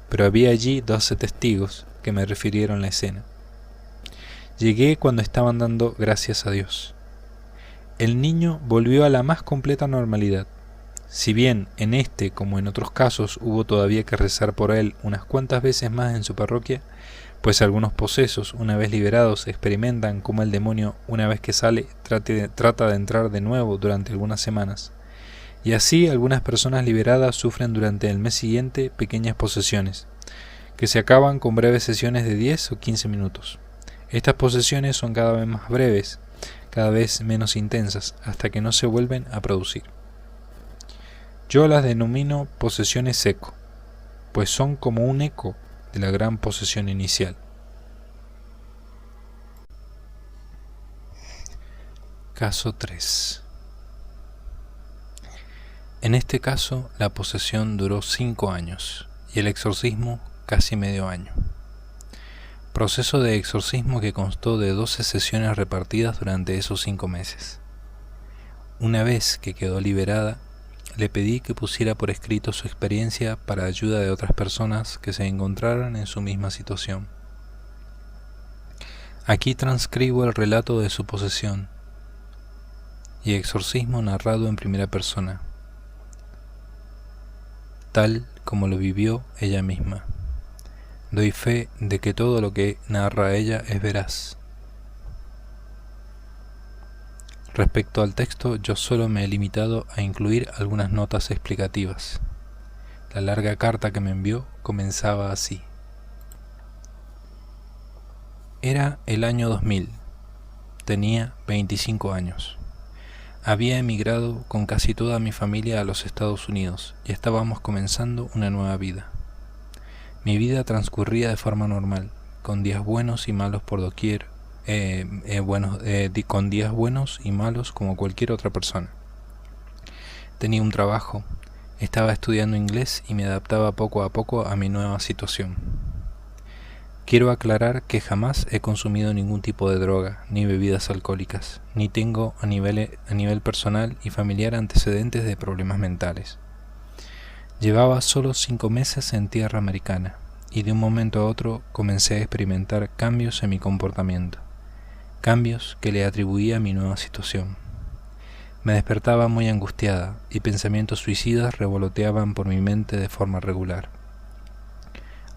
pero había allí 12 testigos que me refirieron la escena. Llegué cuando estaban dando gracias a Dios. El niño volvió a la más completa normalidad. Si bien en este, como en otros casos, hubo todavía que rezar por él unas cuantas veces más en su parroquia, pues algunos posesos, una vez liberados, experimentan cómo el demonio, una vez que sale, trata de entrar de nuevo durante algunas semanas. Y así algunas personas liberadas sufren durante el mes siguiente pequeñas posesiones, que se acaban con breves sesiones de 10 o 15 minutos. Estas posesiones son cada vez más breves, cada vez menos intensas, hasta que no se vuelven a producir. Yo las denomino posesiones eco, pues son como un eco de la gran posesión inicial. Caso 3. En este caso, la posesión duró 5 años y el exorcismo casi medio año. Proceso de exorcismo que constó de 12 sesiones repartidas durante esos 5 meses. Una vez que quedó liberada, le pedí que pusiera por escrito su experiencia para ayuda de otras personas que se encontraran en su misma situación. Aquí transcribo el relato de su posesión y exorcismo narrado en primera persona, tal como lo vivió ella misma. Doy fe de que todo lo que narra ella es veraz. Respecto al texto, yo solo me he limitado a incluir algunas notas explicativas. La larga carta que me envió comenzaba así. Era el año 2000. Tenía 25 años. Había emigrado con casi toda mi familia a los Estados Unidos y estábamos comenzando una nueva vida. Mi vida transcurría de forma normal, con días buenos y malos por doquier, con días buenos y malos como cualquier otra persona. Tenía un trabajo, estaba estudiando inglés y me adaptaba poco a poco a mi nueva situación. Quiero aclarar que jamás he consumido ningún tipo de droga, ni bebidas alcohólicas, ni tengo a nivel personal y familiar antecedentes de problemas mentales. Llevaba solo 5 meses en tierra americana, y de un momento a otro comencé a experimentar cambios en mi comportamiento, cambios que le atribuía a mi nueva situación. Me despertaba muy angustiada, y pensamientos suicidas revoloteaban por mi mente de forma regular.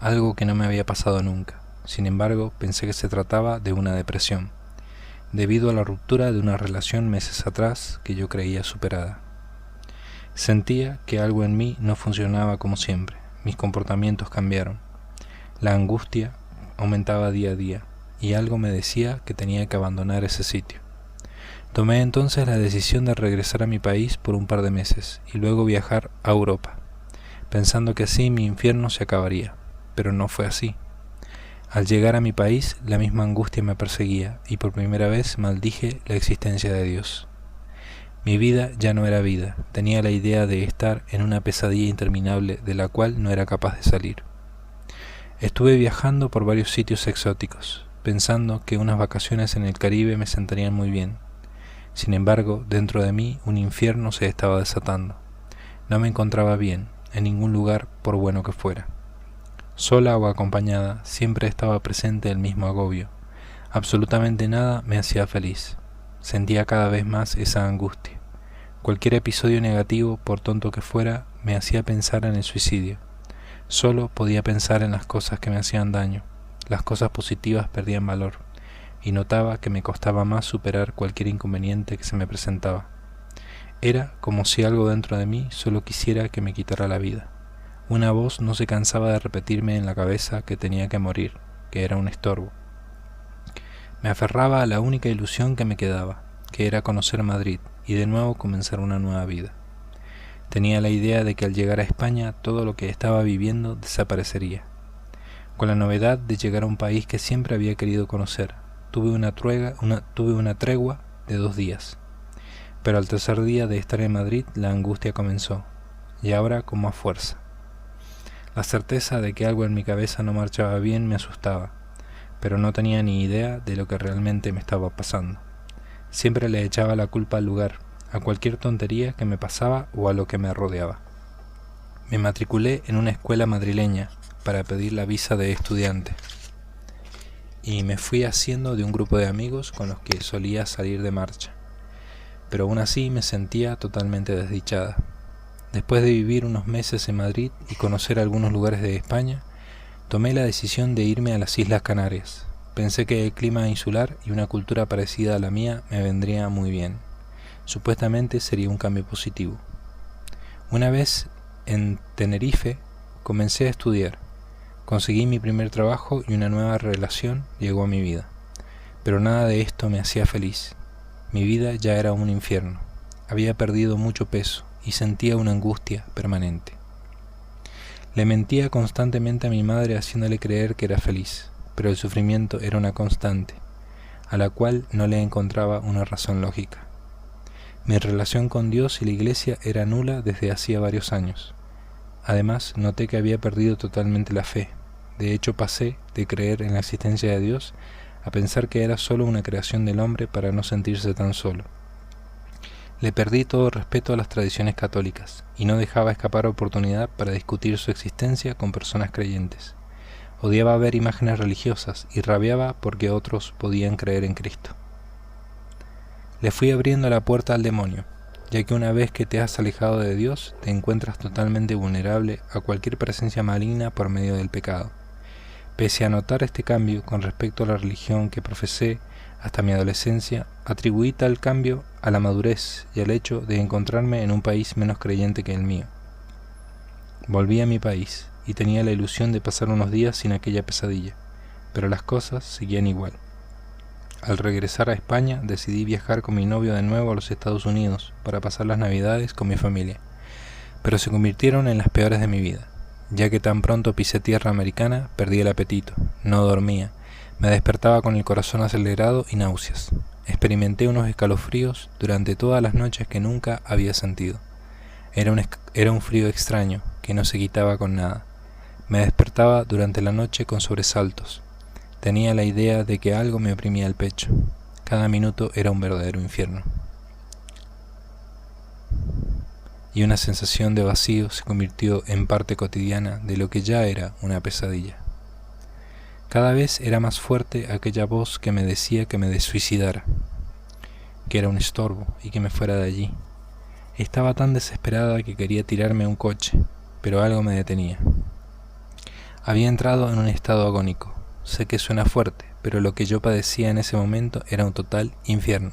Algo que no me había pasado nunca. Sin embargo, pensé que se trataba de una depresión, debido a la ruptura de una relación meses atrás que yo creía superada. Sentía que algo en mí no funcionaba como siempre, mis comportamientos cambiaron. La angustia aumentaba día a día, y algo me decía que tenía que abandonar ese sitio. Tomé entonces la decisión de regresar a mi país por un par de meses, y luego viajar a Europa, pensando que así mi infierno se acabaría, pero no fue así. Al llegar a mi país, la misma angustia me perseguía, y por primera vez maldije la existencia de Dios. Mi vida ya no era vida, tenía la idea de estar en una pesadilla interminable de la cual no era capaz de salir. Estuve viajando por varios sitios exóticos, pensando que unas vacaciones en el Caribe me sentarían muy bien. Sin embargo, dentro de mí un infierno se estaba desatando. No me encontraba bien, en ningún lugar por bueno que fuera. Sola o acompañada, siempre estaba presente el mismo agobio. Absolutamente nada me hacía feliz. Sentía cada vez más esa angustia. Cualquier episodio negativo, por tonto que fuera, me hacía pensar en el suicidio. Solo podía pensar en las cosas que me hacían daño. Las cosas positivas perdían valor, y notaba que me costaba más superar cualquier inconveniente que se me presentaba. Era como si algo dentro de mí solo quisiera que me quitara la vida. Una voz no se cansaba de repetirme en la cabeza que tenía que morir, que era un estorbo. Me aferraba a la única ilusión que me quedaba, que era conocer Madrid y de nuevo comenzar una nueva vida. Tenía la idea de que al llegar a España todo lo que estaba viviendo desaparecería. Con la novedad de llegar a un país que siempre había querido conocer, tuve una tregua de 2 días. Pero al tercer día de estar en Madrid la angustia comenzó, y ahora con más fuerza. La certeza de que algo en mi cabeza no marchaba bien me asustaba, pero no tenía ni idea de lo que realmente me estaba pasando. Siempre le echaba la culpa al lugar, a cualquier tontería que me pasaba o a lo que me rodeaba. Me matriculé en una escuela madrileña para pedir la visa de estudiante y me fui haciendo de un grupo de amigos con los que solía salir de marcha, pero aún así me sentía totalmente desdichada. Después de vivir unos meses en Madrid y conocer algunos lugares de España, tomé la decisión de irme a las Islas Canarias. Pensé que el clima insular y una cultura parecida a la mía me vendría muy bien. Supuestamente sería un cambio positivo. Una vez en Tenerife comencé a estudiar. Conseguí mi primer trabajo y una nueva relación llegó a mi vida. Pero nada de esto me hacía feliz. Mi vida ya era un infierno. Había perdido mucho peso y sentía una angustia permanente. Le mentía constantemente a mi madre haciéndole creer que era feliz, pero el sufrimiento era una constante, a la cual no le encontraba una razón lógica. Mi relación con Dios y la Iglesia era nula desde hacía varios años. Además, noté que había perdido totalmente la fe. De hecho, pasé de creer en la existencia de Dios a pensar que era solo una creación del hombre para no sentirse tan solo. Le perdí todo respeto a las tradiciones católicas y no dejaba escapar oportunidad para discutir su existencia con personas creyentes. Odiaba ver imágenes religiosas y rabiaba porque otros podían creer en Cristo. Le fui abriendo la puerta al demonio, ya que una vez que te has alejado de Dios, te encuentras totalmente vulnerable a cualquier presencia maligna por medio del pecado. Pese a notar este cambio con respecto a la religión que profesé hasta mi adolescencia, atribuí tal cambio a la madurez y al hecho de encontrarme en un país menos creyente que el mío. Volví a mi país y tenía la ilusión de pasar unos días sin aquella pesadilla, pero las cosas seguían igual. Al regresar a España decidí viajar con mi novio de nuevo a los Estados Unidos para pasar las Navidades con mi familia, pero se convirtieron en las peores de mi vida, ya que tan pronto pisé tierra americana perdí el apetito, no dormía, me despertaba con el corazón acelerado y náuseas. Experimenté unos escalofríos durante todas las noches que nunca había sentido. Era un frío extraño que no se quitaba con nada. Me despertaba durante la noche con sobresaltos. Tenía la idea de que algo me oprimía el pecho. Cada minuto era un verdadero infierno. Y una sensación de vacío se convirtió en parte cotidiana de lo que ya era una pesadilla. Cada vez era más fuerte aquella voz que me decía que me suicidara, que era un estorbo y que me fuera de allí. Estaba tan desesperada que quería tirarme a un coche, pero algo me detenía. Había entrado en un estado agónico. Sé que suena fuerte, pero lo que yo padecía en ese momento era un total infierno.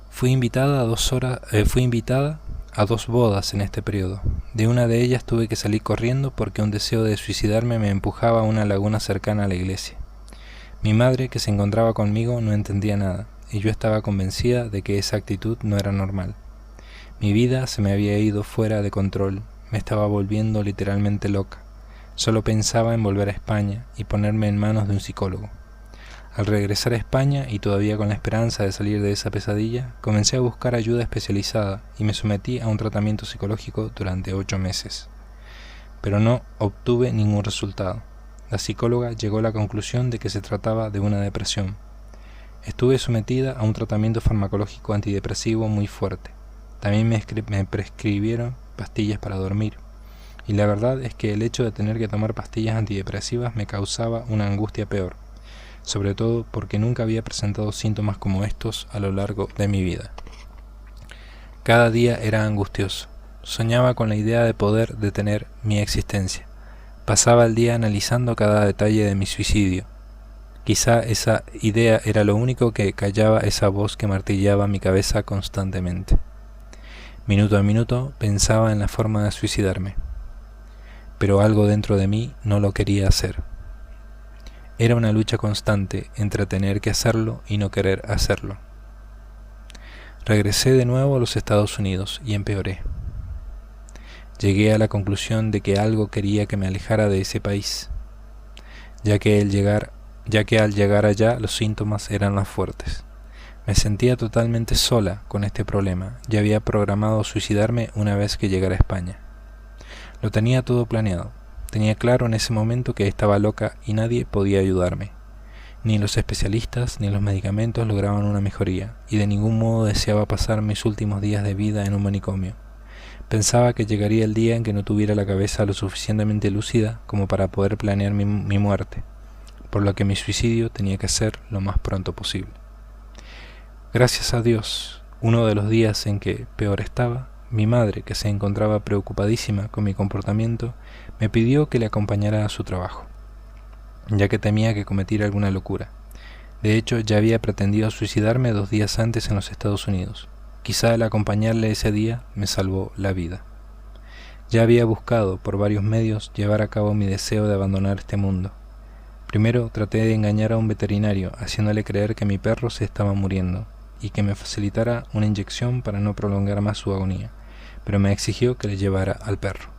Fui invitada a 2 bodas en este periodo. De una de ellas tuve que salir corriendo porque un deseo de suicidarme me empujaba a una laguna cercana a la iglesia. Mi madre, que se encontraba conmigo, no entendía nada, y yo estaba convencida de que esa actitud no era normal. Mi vida se me había ido fuera de control, me estaba volviendo literalmente loca. Solo pensaba en volver a España y ponerme en manos de un psicólogo. Al regresar a España, y todavía con la esperanza de salir de esa pesadilla, comencé a buscar ayuda especializada y me sometí a un tratamiento psicológico durante 8 meses. Pero no obtuve ningún resultado. La psicóloga llegó a la conclusión de que se trataba de una depresión. Estuve sometida a un tratamiento farmacológico antidepresivo muy fuerte. También me prescribieron pastillas para dormir. y la verdad es que el hecho de tener que tomar pastillas antidepresivas me causaba una angustia peor, sobre todo porque nunca había presentado síntomas como estos a lo largo de mi vida. Cada día era angustioso. Soñaba con la idea de poder detener mi existencia. Pasaba el día analizando cada detalle de mi suicidio. Quizá esa idea era lo único que callaba esa voz que martillaba mi cabeza constantemente. Minuto a minuto pensaba en la forma de suicidarme, pero algo dentro de mí no lo quería hacer. Era una lucha constante entre tener que hacerlo y no querer hacerlo. Regresé de nuevo a los Estados Unidos y empeoré. Llegué a la conclusión de que algo quería que me alejara de ese país, ya que al llegar allá los síntomas eran más fuertes. Me sentía totalmente sola con este problema y había programado suicidarme una vez que llegara a España. Lo tenía todo planeado. Tenía claro en ese momento que estaba loca y nadie podía ayudarme. Ni los especialistas ni los medicamentos lograban una mejoría, y de ningún modo deseaba pasar mis últimos días de vida en un manicomio. Pensaba que llegaría el día en que no tuviera la cabeza lo suficientemente lúcida como para poder planear mi muerte, por lo que mi suicidio tenía que ser lo más pronto posible. Gracias a Dios, uno de los días en que peor estaba, mi madre, que se encontraba preocupadísima con mi comportamiento, me pidió que le acompañara a su trabajo, ya que temía que cometiera alguna locura. De hecho, ya había pretendido suicidarme 2 días antes en los Estados Unidos. Quizá el acompañarle ese día me salvó la vida. Ya había buscado por varios medios llevar a cabo mi deseo de abandonar este mundo. Primero traté de engañar a un veterinario, haciéndole creer que mi perro se estaba muriendo y que me facilitara una inyección para no prolongar más su agonía, pero me exigió que le llevara al perro.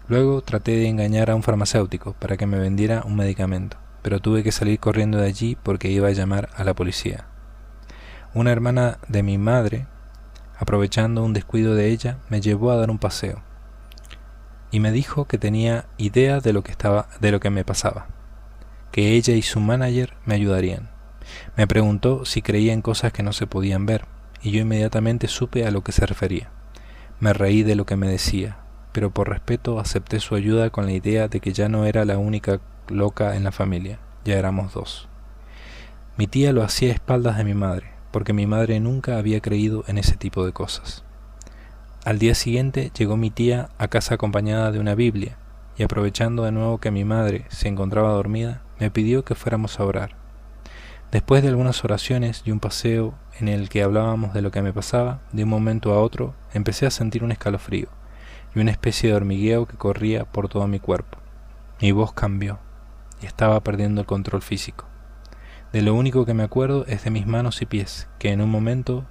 Luego traté de engañar a un farmacéutico para que me vendiera un medicamento, pero tuve que salir corriendo de allí porque iba a llamar a la policía. Una hermana de mi madre, aprovechando un descuido de ella, me llevó a dar un paseo y me dijo que tenía idea de lo que me pasaba, que ella y su manager me ayudarían. Me preguntó si creía en cosas que no se podían ver, y yo inmediatamente supe a lo que se refería. Me reí de lo que me decía, pero por respeto acepté su ayuda con la idea de que ya no era la única loca en la familia, ya éramos 2. Mi tía lo hacía a espaldas de mi madre, porque mi madre nunca había creído en ese tipo de cosas. Al día siguiente llegó mi tía a casa acompañada de una Biblia, y aprovechando de nuevo que mi madre se encontraba dormida, me pidió que fuéramos a orar. Después de algunas oraciones y un paseo en el que hablábamos de lo que me pasaba, de un momento a otro empecé a sentir un escalofrío y una especie de hormigueo que corría por todo mi cuerpo. Mi voz cambió y estaba perdiendo el control físico. De lo único que me acuerdo es de mis manos y pies, que en un momento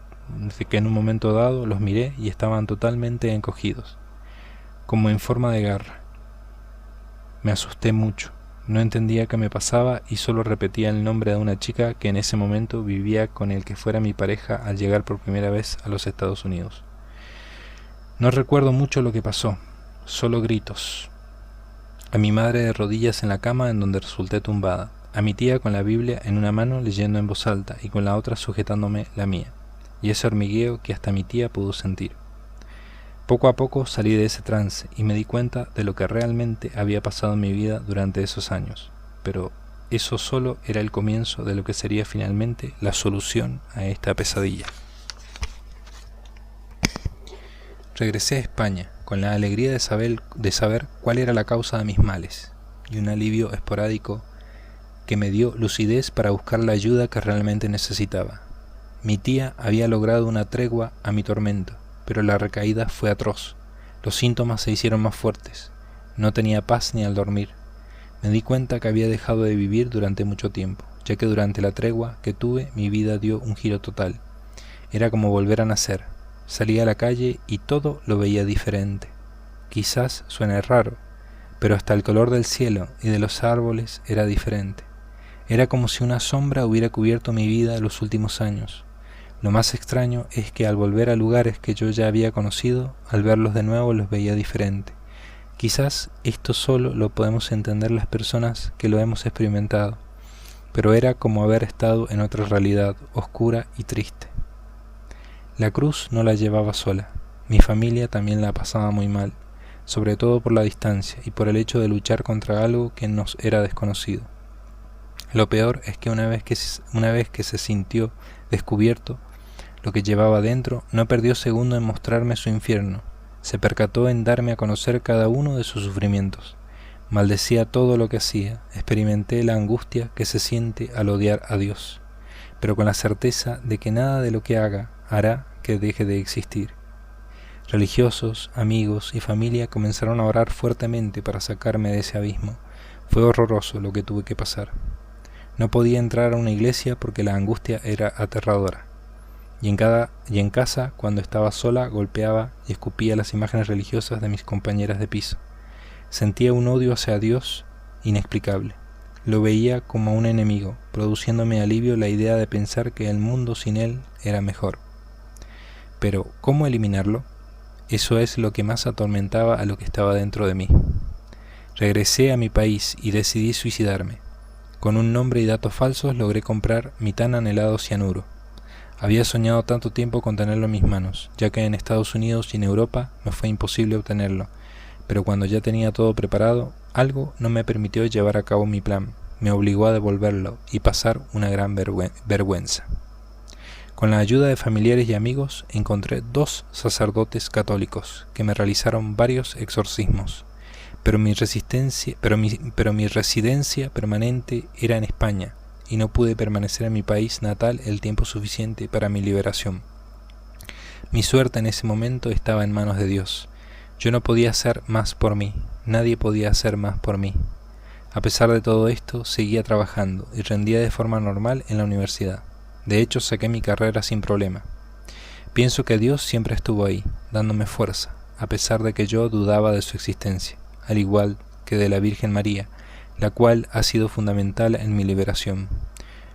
dado los miré y estaban totalmente encogidos, como en forma de garra. Me asusté mucho, no entendía qué me pasaba y solo repetía el nombre de una chica que en ese momento vivía con el que fuera mi pareja al llegar por primera vez a los Estados Unidos. No recuerdo mucho lo que pasó, solo gritos. A mi madre de rodillas en la cama en donde resulté tumbada, a mi tía con la Biblia en una mano leyendo en voz alta y con la otra sujetándome la mía, y ese hormigueo que hasta mi tía pudo sentir. Poco a poco salí de ese trance y me di cuenta de lo que realmente había pasado en mi vida durante esos años, pero eso solo era el comienzo de lo que sería finalmente la solución a esta pesadilla. Regresé a España con la alegría de saber cuál era la causa de mis males y un alivio esporádico que me dio lucidez para buscar la ayuda que realmente necesitaba. Mi tía había logrado una tregua a mi tormento, pero la recaída fue atroz. Los síntomas se hicieron más fuertes. No tenía paz ni al dormir. Me di cuenta que había dejado de vivir durante mucho tiempo, ya que durante la tregua que tuve mi vida dio un giro total. Era como volver a nacer. Salía a la calle y todo lo veía diferente. Quizás suene raro, pero hasta el color del cielo y de los árboles era diferente. Era como si una sombra hubiera cubierto mi vida los últimos años. Lo más extraño es que al volver a lugares que yo ya había conocido, al verlos de nuevo los veía diferente. Quizás esto solo lo podemos entender las personas que lo hemos experimentado, pero era como haber estado en otra realidad oscura y triste. La cruz no la llevaba sola, mi familia también la pasaba muy mal. sobre todo por la distancia y por el hecho de luchar contra algo que nos era desconocido. Lo peor es que una vez que se sintió descubierto lo que llevaba dentro, no perdió segundo en mostrarme su infierno. Se percató en darme a conocer cada uno de sus sufrimientos. Maldecía todo lo que hacía. Experimenté la angustia que se siente al odiar a Dios, pero con la certeza de que nada de lo que haga hará que deje de existir. Religiosos, amigos y familia comenzaron a orar fuertemente para sacarme de ese abismo. Fue horroroso lo que tuve que pasar. No podía entrar a una iglesia porque la angustia era aterradora. Y en casa, cuando estaba sola, golpeaba y escupía las imágenes religiosas de mis compañeras de piso. Sentía un odio hacia Dios inexplicable. Lo veía como un enemigo, produciéndome alivio la idea de pensar que el mundo sin él era mejor. Pero, ¿cómo eliminarlo? Eso es lo que más atormentaba a lo que estaba dentro de mí. Regresé a mi país y decidí suicidarme. Con un nombre y datos falsos logré comprar mi tan anhelado cianuro. Había soñado tanto tiempo con tenerlo en mis manos, ya que en Estados Unidos y en Europa me fue imposible obtenerlo, pero cuando ya tenía todo preparado, algo no me permitió llevar a cabo mi plan, me obligó a devolverlo y pasar una gran vergüenza. Con la ayuda de familiares y amigos encontré 2 sacerdotes católicos que me realizaron varios exorcismos, pero mi residencia permanente era en España, y no pude permanecer en mi país natal el tiempo suficiente para mi liberación. Mi suerte en ese momento estaba en manos de Dios. Yo no podía hacer más por mí, nadie podía hacer más por mí. A pesar de todo esto, seguía trabajando y rendía de forma normal en la universidad. De hecho, saqué mi carrera sin problema. Pienso que Dios siempre estuvo ahí, dándome fuerza, a pesar de que yo dudaba de su existencia, al igual que de la Virgen María, la cual ha sido fundamental en mi liberación.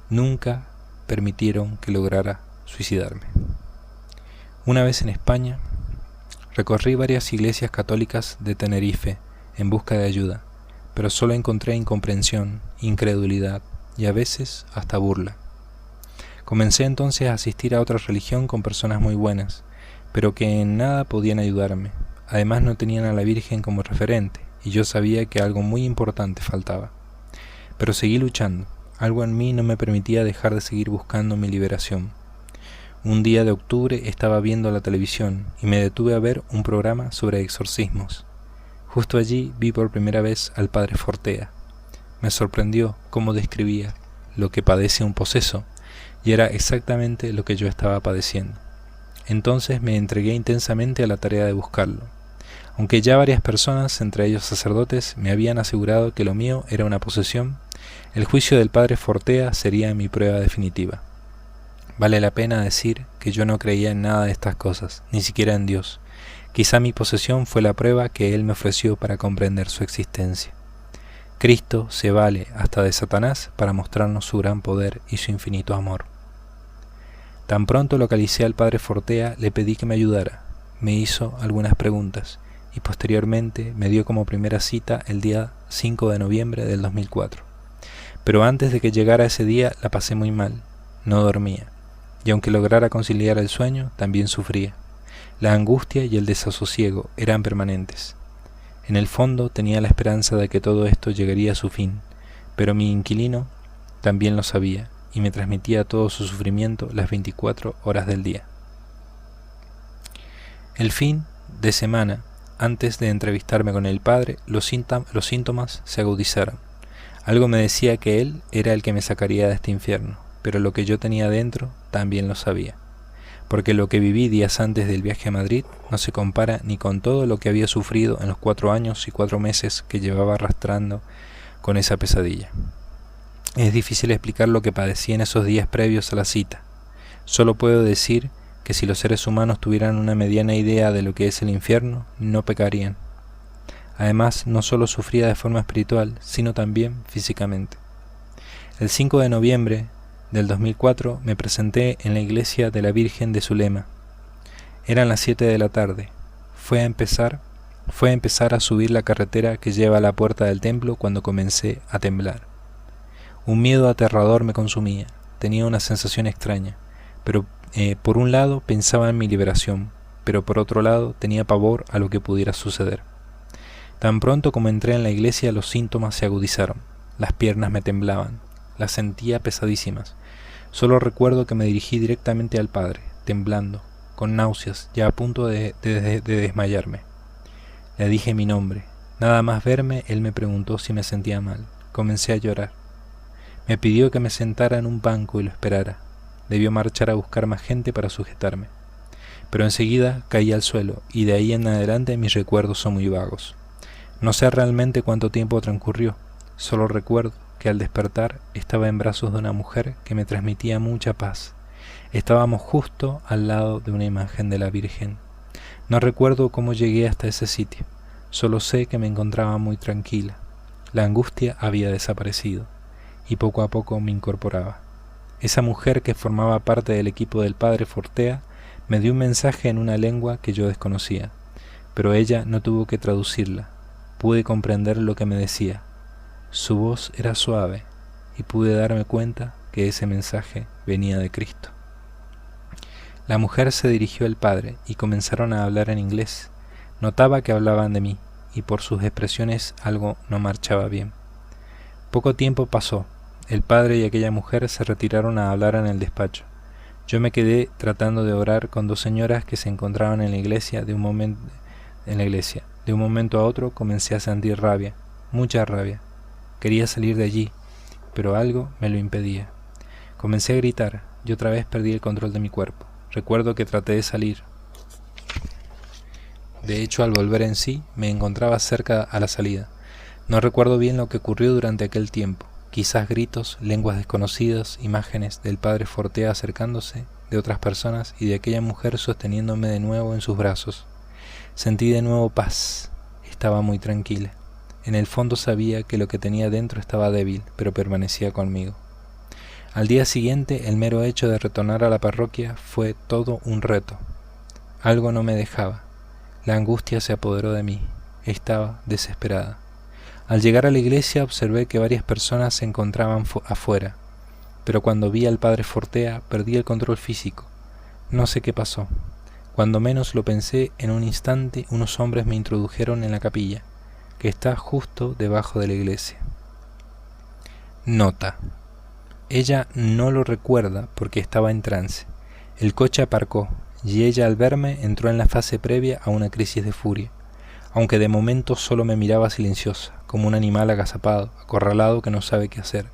Nunca permitieron que lograra suicidarme. Una vez en España, recorrí varias iglesias católicas de Tenerife en busca de ayuda, pero solo encontré incomprensión, incredulidad y a veces hasta burla. Comencé entonces a asistir a otra religión con personas muy buenas, pero que en nada podían ayudarme. Además no tenían a la Virgen como referente, y yo sabía que algo muy importante faltaba. Pero seguí luchando. Algo en mí no me permitía dejar de seguir buscando mi liberación. Un día de octubre estaba viendo la televisión y me detuve a ver un programa sobre exorcismos. Justo allí vi por primera vez al padre Fortea. Me sorprendió cómo describía lo que padece un poseso, y era exactamente lo que yo estaba padeciendo. Entonces me entregué intensamente a la tarea de buscarlo. Aunque ya varias personas, entre ellos sacerdotes, me habían asegurado que lo mío era una posesión, el juicio del padre Fortea sería mi prueba definitiva. Vale la pena decir que yo no creía en nada de estas cosas, ni siquiera en Dios. Quizá mi posesión fue la prueba que Él me ofreció para comprender su existencia. Cristo se vale hasta de Satanás para mostrarnos su gran poder y su infinito amor. Tan pronto localicé al padre Fortea, le pedí que me ayudara. Me hizo algunas preguntas y posteriormente me dio como primera cita el día 5 de noviembre del 2004. Pero antes de que llegara ese día la pasé muy mal, no dormía, y aunque lograra conciliar el sueño, también sufría. La angustia y el desasosiego eran permanentes. En el fondo tenía la esperanza de que todo esto llegaría a su fin, pero mi inquilino también lo sabía y me transmitía todo su sufrimiento las 24 horas del día. El fin de semana, antes de entrevistarme con el padre, los síntomas se agudizaron. Algo me decía que él era el que me sacaría de este infierno, pero lo que yo tenía dentro también lo sabía, porque lo que viví días antes del viaje a Madrid no se compara ni con todo lo que había sufrido en los 4 años y 4 meses que llevaba arrastrando con esa pesadilla. Es difícil explicar lo que padecí en esos días previos a la cita. Solo puedo decir que si los seres humanos tuvieran una mediana idea de lo que es el infierno, no pecarían. Además, no solo sufría de forma espiritual, sino también físicamente. El 5 de noviembre del 2004 me presenté en la iglesia de la Virgen de Zulema. Eran las 7 de la tarde. Fue a empezar a subir la carretera que lleva a la puerta del templo cuando comencé a temblar. Un miedo aterrador me consumía. Tenía una sensación extraña, pero por un lado pensaba en mi liberación, pero por otro lado tenía pavor a lo que pudiera suceder. Tan pronto como entré en la iglesia, los síntomas se agudizaron. Las piernas me temblaban, las sentía pesadísimas. Solo recuerdo que me dirigí directamente al Padre, temblando, con náuseas, ya a punto de desmayarme. Le dije mi nombre. Nada más verme, él me preguntó si me sentía mal. Comencé a llorar. Me pidió que me sentara en un banco y lo esperara. Debió marchar a buscar más gente para sujetarme. Pero enseguida caí al suelo, y de ahí en adelante mis recuerdos son muy vagos. No sé realmente cuánto tiempo transcurrió, solo recuerdo que al despertar estaba en brazos de una mujer que me transmitía mucha paz. Estábamos justo al lado de una imagen de la Virgen. No recuerdo cómo llegué hasta ese sitio, solo sé que me encontraba muy tranquila. La angustia había desaparecido, y poco a poco me incorporaba. Esa mujer que formaba parte del equipo del padre Fortea me dio un mensaje en una lengua que yo desconocía, pero ella no tuvo que traducirla. Pude comprender lo que me decía. Su voz era suave y pude darme cuenta que ese mensaje venía de Cristo. La mujer se dirigió al padre y comenzaron a hablar en inglés. Notaba que hablaban de mí y por sus expresiones algo no marchaba bien. Poco tiempo pasó. El padre y aquella mujer se retiraron a hablar en el despacho. Yo me quedé tratando de orar con dos señoras que se encontraban en la iglesia. De un momento a otro comencé a sentir rabia, mucha rabia. Quería salir de allí, pero algo me lo impedía. Comencé a gritar y otra vez perdí el control de mi cuerpo. Recuerdo que traté de salir. De hecho, al volver en sí, me encontraba cerca a la salida. No recuerdo bien lo que ocurrió durante aquel tiempo. Quizás gritos, lenguas desconocidas, imágenes del padre Fortea acercándose, de otras personas y de aquella mujer sosteniéndome de nuevo en sus brazos. Sentí de nuevo paz. Estaba muy tranquila. En el fondo sabía que lo que tenía dentro estaba débil, pero permanecía conmigo. Al día siguiente, el mero hecho de retornar a la parroquia fue todo un reto. Algo no me dejaba. La angustia se apoderó de mí. Estaba desesperada. Al llegar a la iglesia observé que varias personas se encontraban afuera, pero cuando vi al padre Fortea perdí el control físico. No sé qué pasó. Cuando menos lo pensé, en un instante unos hombres me introdujeron en la capilla, que está justo debajo de la iglesia. Nota. Ella no lo recuerda porque estaba en trance. El coche aparcó y ella al verme entró en la fase previa a una crisis de furia, aunque de momento solo me miraba silenciosa, como un animal agazapado, acorralado que no sabe qué hacer.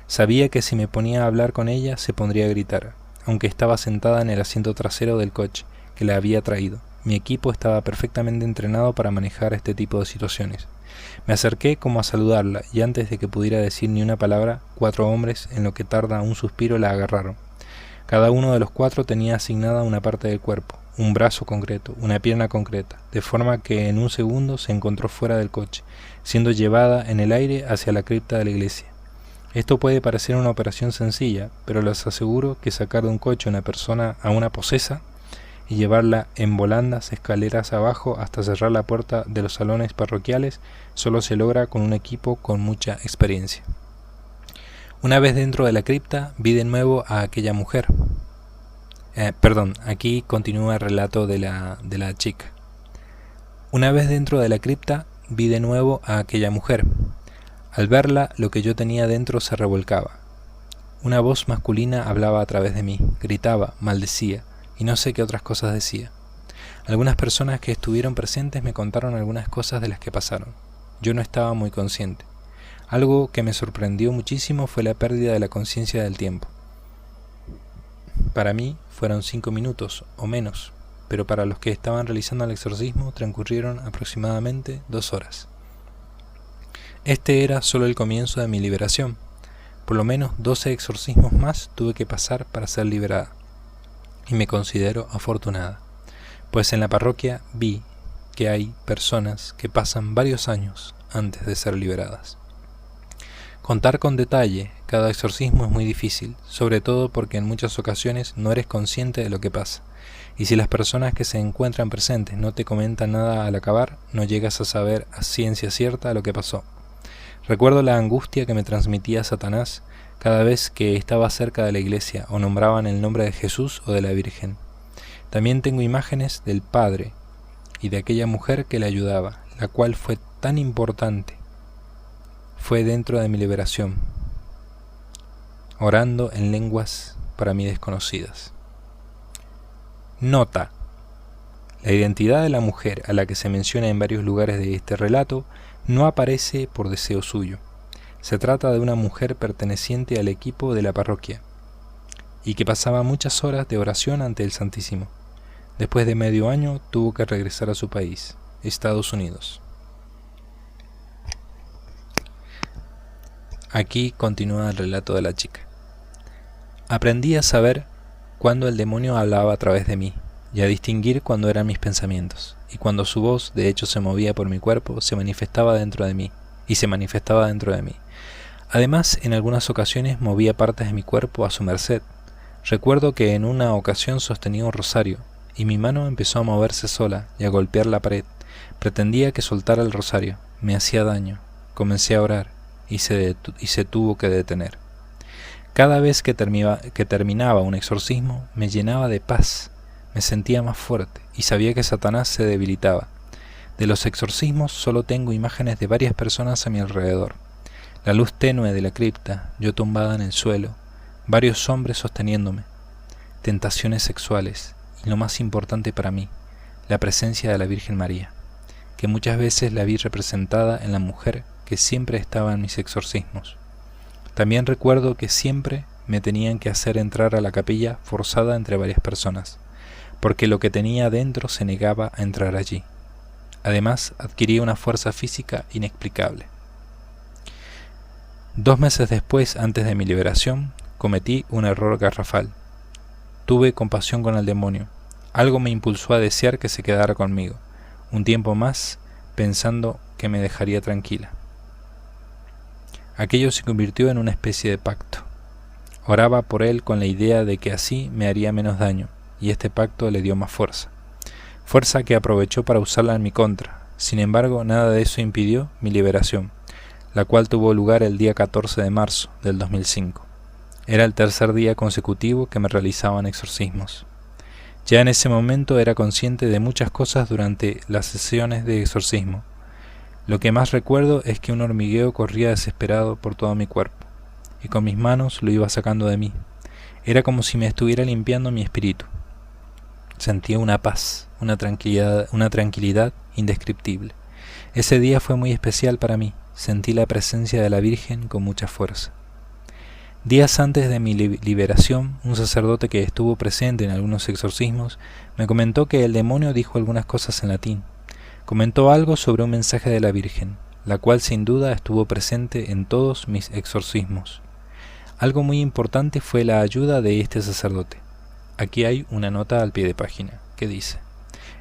Sabía que si me ponía a hablar con ella se pondría a gritar, aunque estaba sentada en el asiento trasero del coche que la había traído. Mi equipo estaba perfectamente entrenado para manejar este tipo de situaciones. Me acerqué como a saludarla y antes de que pudiera decir ni una palabra, 4 hombres, en lo que tarda un suspiro, la agarraron. Cada uno de los 4 tenía asignada una parte del cuerpo, un brazo concreto, una pierna concreta, de forma que en un segundo se encontró fuera del coche, siendo llevada en el aire hacia la cripta de la iglesia. Esto puede parecer una operación sencilla, pero les aseguro que sacar de un coche a una persona a una posesa y llevarla en volandas escaleras abajo hasta cerrar la puerta de los salones parroquiales solo se logra con un equipo con mucha experiencia. Una vez dentro de la cripta vi de nuevo a aquella mujer. Aquí continúa el relato de la chica. Una vez dentro de la cripta vi de nuevo a aquella mujer. Al verla, lo que yo tenía dentro se revolcaba. Una voz masculina hablaba a través de mí, gritaba, maldecía, y no sé qué otras cosas decía. Algunas personas que estuvieron presentes me contaron algunas cosas de las que pasaron. Yo no estaba muy consciente. Algo que me sorprendió muchísimo fue la pérdida de la conciencia del tiempo. Para mí fueron 5 minutos o menos, pero para los que estaban realizando el exorcismo transcurrieron aproximadamente 2 horas. Este era solo el comienzo de mi liberación. Por lo menos 12 exorcismos más tuve que pasar para ser liberada. Y me considero afortunada, pues en la parroquia vi que hay personas que pasan varios años antes de ser liberadas. Contar con detalle cada exorcismo es muy difícil, sobre todo porque en muchas ocasiones no eres consciente de lo que pasa, y si las personas que se encuentran presentes no te comentan nada al acabar, no llegas a saber a ciencia cierta lo que pasó. Recuerdo la angustia que me transmitía Satanás cada vez que estaba cerca de la iglesia o nombraban el nombre de Jesús o de la Virgen. También tengo imágenes del Padre y de aquella mujer que le ayudaba, la cual fue tan importante fue dentro de mi liberación, orando en lenguas para mí desconocidas. Nota: la identidad de la mujer a la que se menciona en varios lugares de este relato no aparece por deseo suyo. Se trata de una mujer perteneciente al equipo de la parroquia y que pasaba muchas horas de oración ante el Santísimo. Después de medio año tuvo que regresar a su país, Estados Unidos. Aquí continúa el relato de la chica. Aprendí a saber cuando el demonio hablaba a través de mí, y a distinguir cuando eran mis pensamientos, y cuando su voz de hecho se movía por mi cuerpo, se manifestaba dentro de mí. Además, en algunas ocasiones movía partes de mi cuerpo a su merced. Recuerdo que en una ocasión sostenía un rosario, y mi mano empezó a moverse sola y a golpear la pared. Pretendía que soltara el rosario, me hacía daño. Comencé a orar, y se tuvo que detener. Cada vez que terminaba un exorcismo, me llenaba de paz. Me sentía más fuerte y sabía que Satanás se debilitaba. De los exorcismos solo tengo imágenes de varias personas a mi alrededor. La luz tenue de la cripta, yo tumbada en el suelo, varios hombres sosteniéndome, tentaciones sexuales y lo más importante para mí, la presencia de la Virgen María, que muchas veces la vi representada en la mujer que siempre estaba en mis exorcismos. También recuerdo que siempre me tenían que hacer entrar a la capilla forzada entre varias personas, porque lo que tenía dentro se negaba a entrar allí. Además, adquiría una fuerza física inexplicable. 2 meses después, antes de mi liberación, cometí un error garrafal. Tuve compasión con el demonio. Algo me impulsó a desear que se quedara conmigo, un tiempo más, pensando que me dejaría tranquila. Aquello se convirtió en una especie de pacto. Oraba por él con la idea de que así me haría menos daño, y este pacto le dio más fuerza. Fuerza que aprovechó para usarla en mi contra. Sin embargo, nada de eso impidió mi liberación, la cual tuvo lugar el día 14 de marzo del 2005. Era el tercer día consecutivo que me realizaban exorcismos. Ya en ese momento era consciente de muchas cosas durante las sesiones de exorcismo. Lo que más recuerdo es que un hormigueo corría desesperado por todo mi cuerpo, y con mis manos lo iba sacando de mí. Era como si me estuviera limpiando mi espíritu. Sentía una paz, una tranquilidad indescriptible. Ese día fue muy especial para mí. Sentí la presencia de la Virgen con mucha fuerza. Días antes de mi liberación, un sacerdote que estuvo presente en algunos exorcismos me comentó que el demonio dijo algunas cosas en latín. Comentó algo sobre un mensaje de la Virgen, la cual sin duda estuvo presente en todos mis exorcismos. Algo muy importante fue la ayuda de este sacerdote. Aquí hay una nota al pie de página, que dice: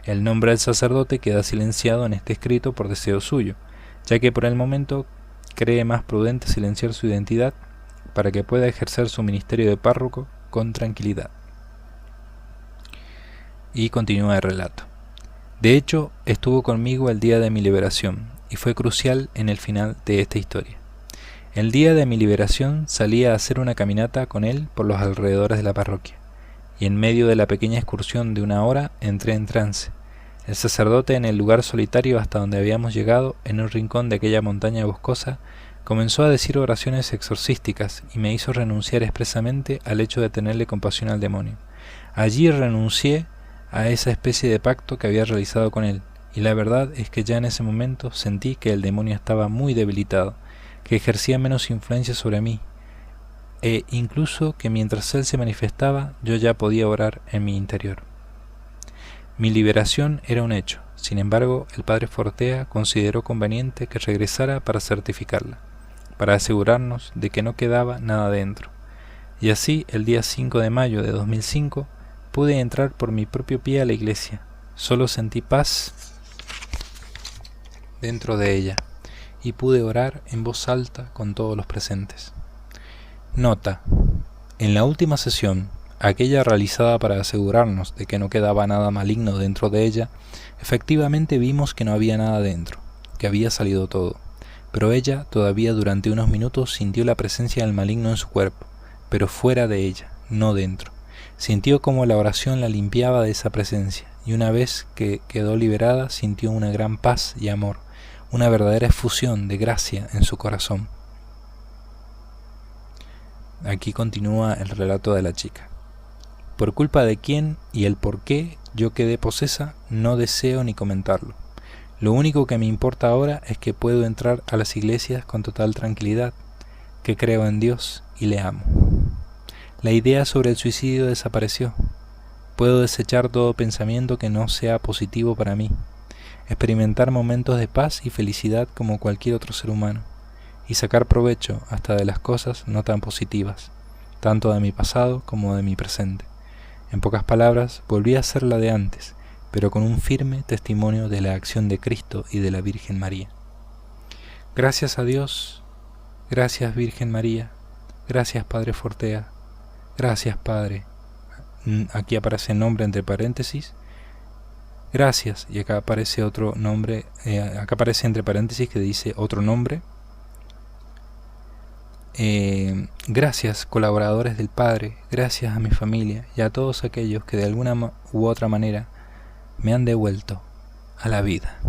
el nombre del sacerdote queda silenciado en este escrito por deseo suyo, ya que por el momento cree más prudente silenciar su identidad para que pueda ejercer su ministerio de párroco con tranquilidad. Y continúa el relato. De hecho, estuvo conmigo el día de mi liberación, y fue crucial en el final de esta historia. El día de mi liberación salí a hacer una caminata con él por los alrededores de la parroquia, y en medio de la pequeña excursión de 1 hora entré en trance. El sacerdote, en el lugar solitario hasta donde habíamos llegado, en un rincón de aquella montaña boscosa, comenzó a decir oraciones exorcísticas y me hizo renunciar expresamente al hecho de tenerle compasión al demonio. Allí renuncié a esa especie de pacto que había realizado con él, y la verdad es que ya en ese momento sentí que el demonio estaba muy debilitado, que ejercía menos influencia sobre mí, e incluso que mientras él se manifestaba yo ya podía orar en mi interior. Mi liberación era un hecho. Sin embargo, el padre Fortea consideró conveniente que regresara para certificarla, para asegurarnos de que no quedaba nada dentro. Y así, el día 5 de mayo de 2005, pude entrar por mi propio pie a la iglesia. Solo sentí paz dentro de ella, y pude orar en voz alta con todos los presentes. Nota: en la última sesión, aquella realizada para asegurarnos de que no quedaba nada maligno dentro de ella, efectivamente vimos que no había nada dentro, que había salido todo, pero ella todavía durante unos minutos sintió la presencia del maligno en su cuerpo, pero fuera de ella, no dentro. Sintió como la oración la limpiaba de esa presencia, y una vez que quedó liberada sintió una gran paz y amor, una verdadera efusión de gracia en su corazón. Aquí continúa el relato de la chica. Por culpa de quién y el por qué yo quedé posesa, no deseo ni comentarlo. Lo único que me importa ahora es que puedo entrar a las iglesias con total tranquilidad, que creo en Dios y le amo. La idea sobre el suicidio desapareció. Puedo desechar todo pensamiento que no sea positivo para mí, experimentar momentos de paz y felicidad como cualquier otro ser humano, y sacar provecho hasta de las cosas no tan positivas, tanto de mi pasado como de mi presente. En pocas palabras, volví a ser la de antes, pero con un firme testimonio de la acción de Cristo y de la Virgen María. Gracias a Dios, gracias Virgen María, gracias Padre Fortea, gracias Padre. Aquí aparece el nombre entre paréntesis, gracias, y acá aparece otro nombre, acá aparece entre paréntesis que dice otro nombre. Gracias, colaboradores del Padre, gracias a mi familia y a todos aquellos que de alguna u otra manera me han devuelto a la vida.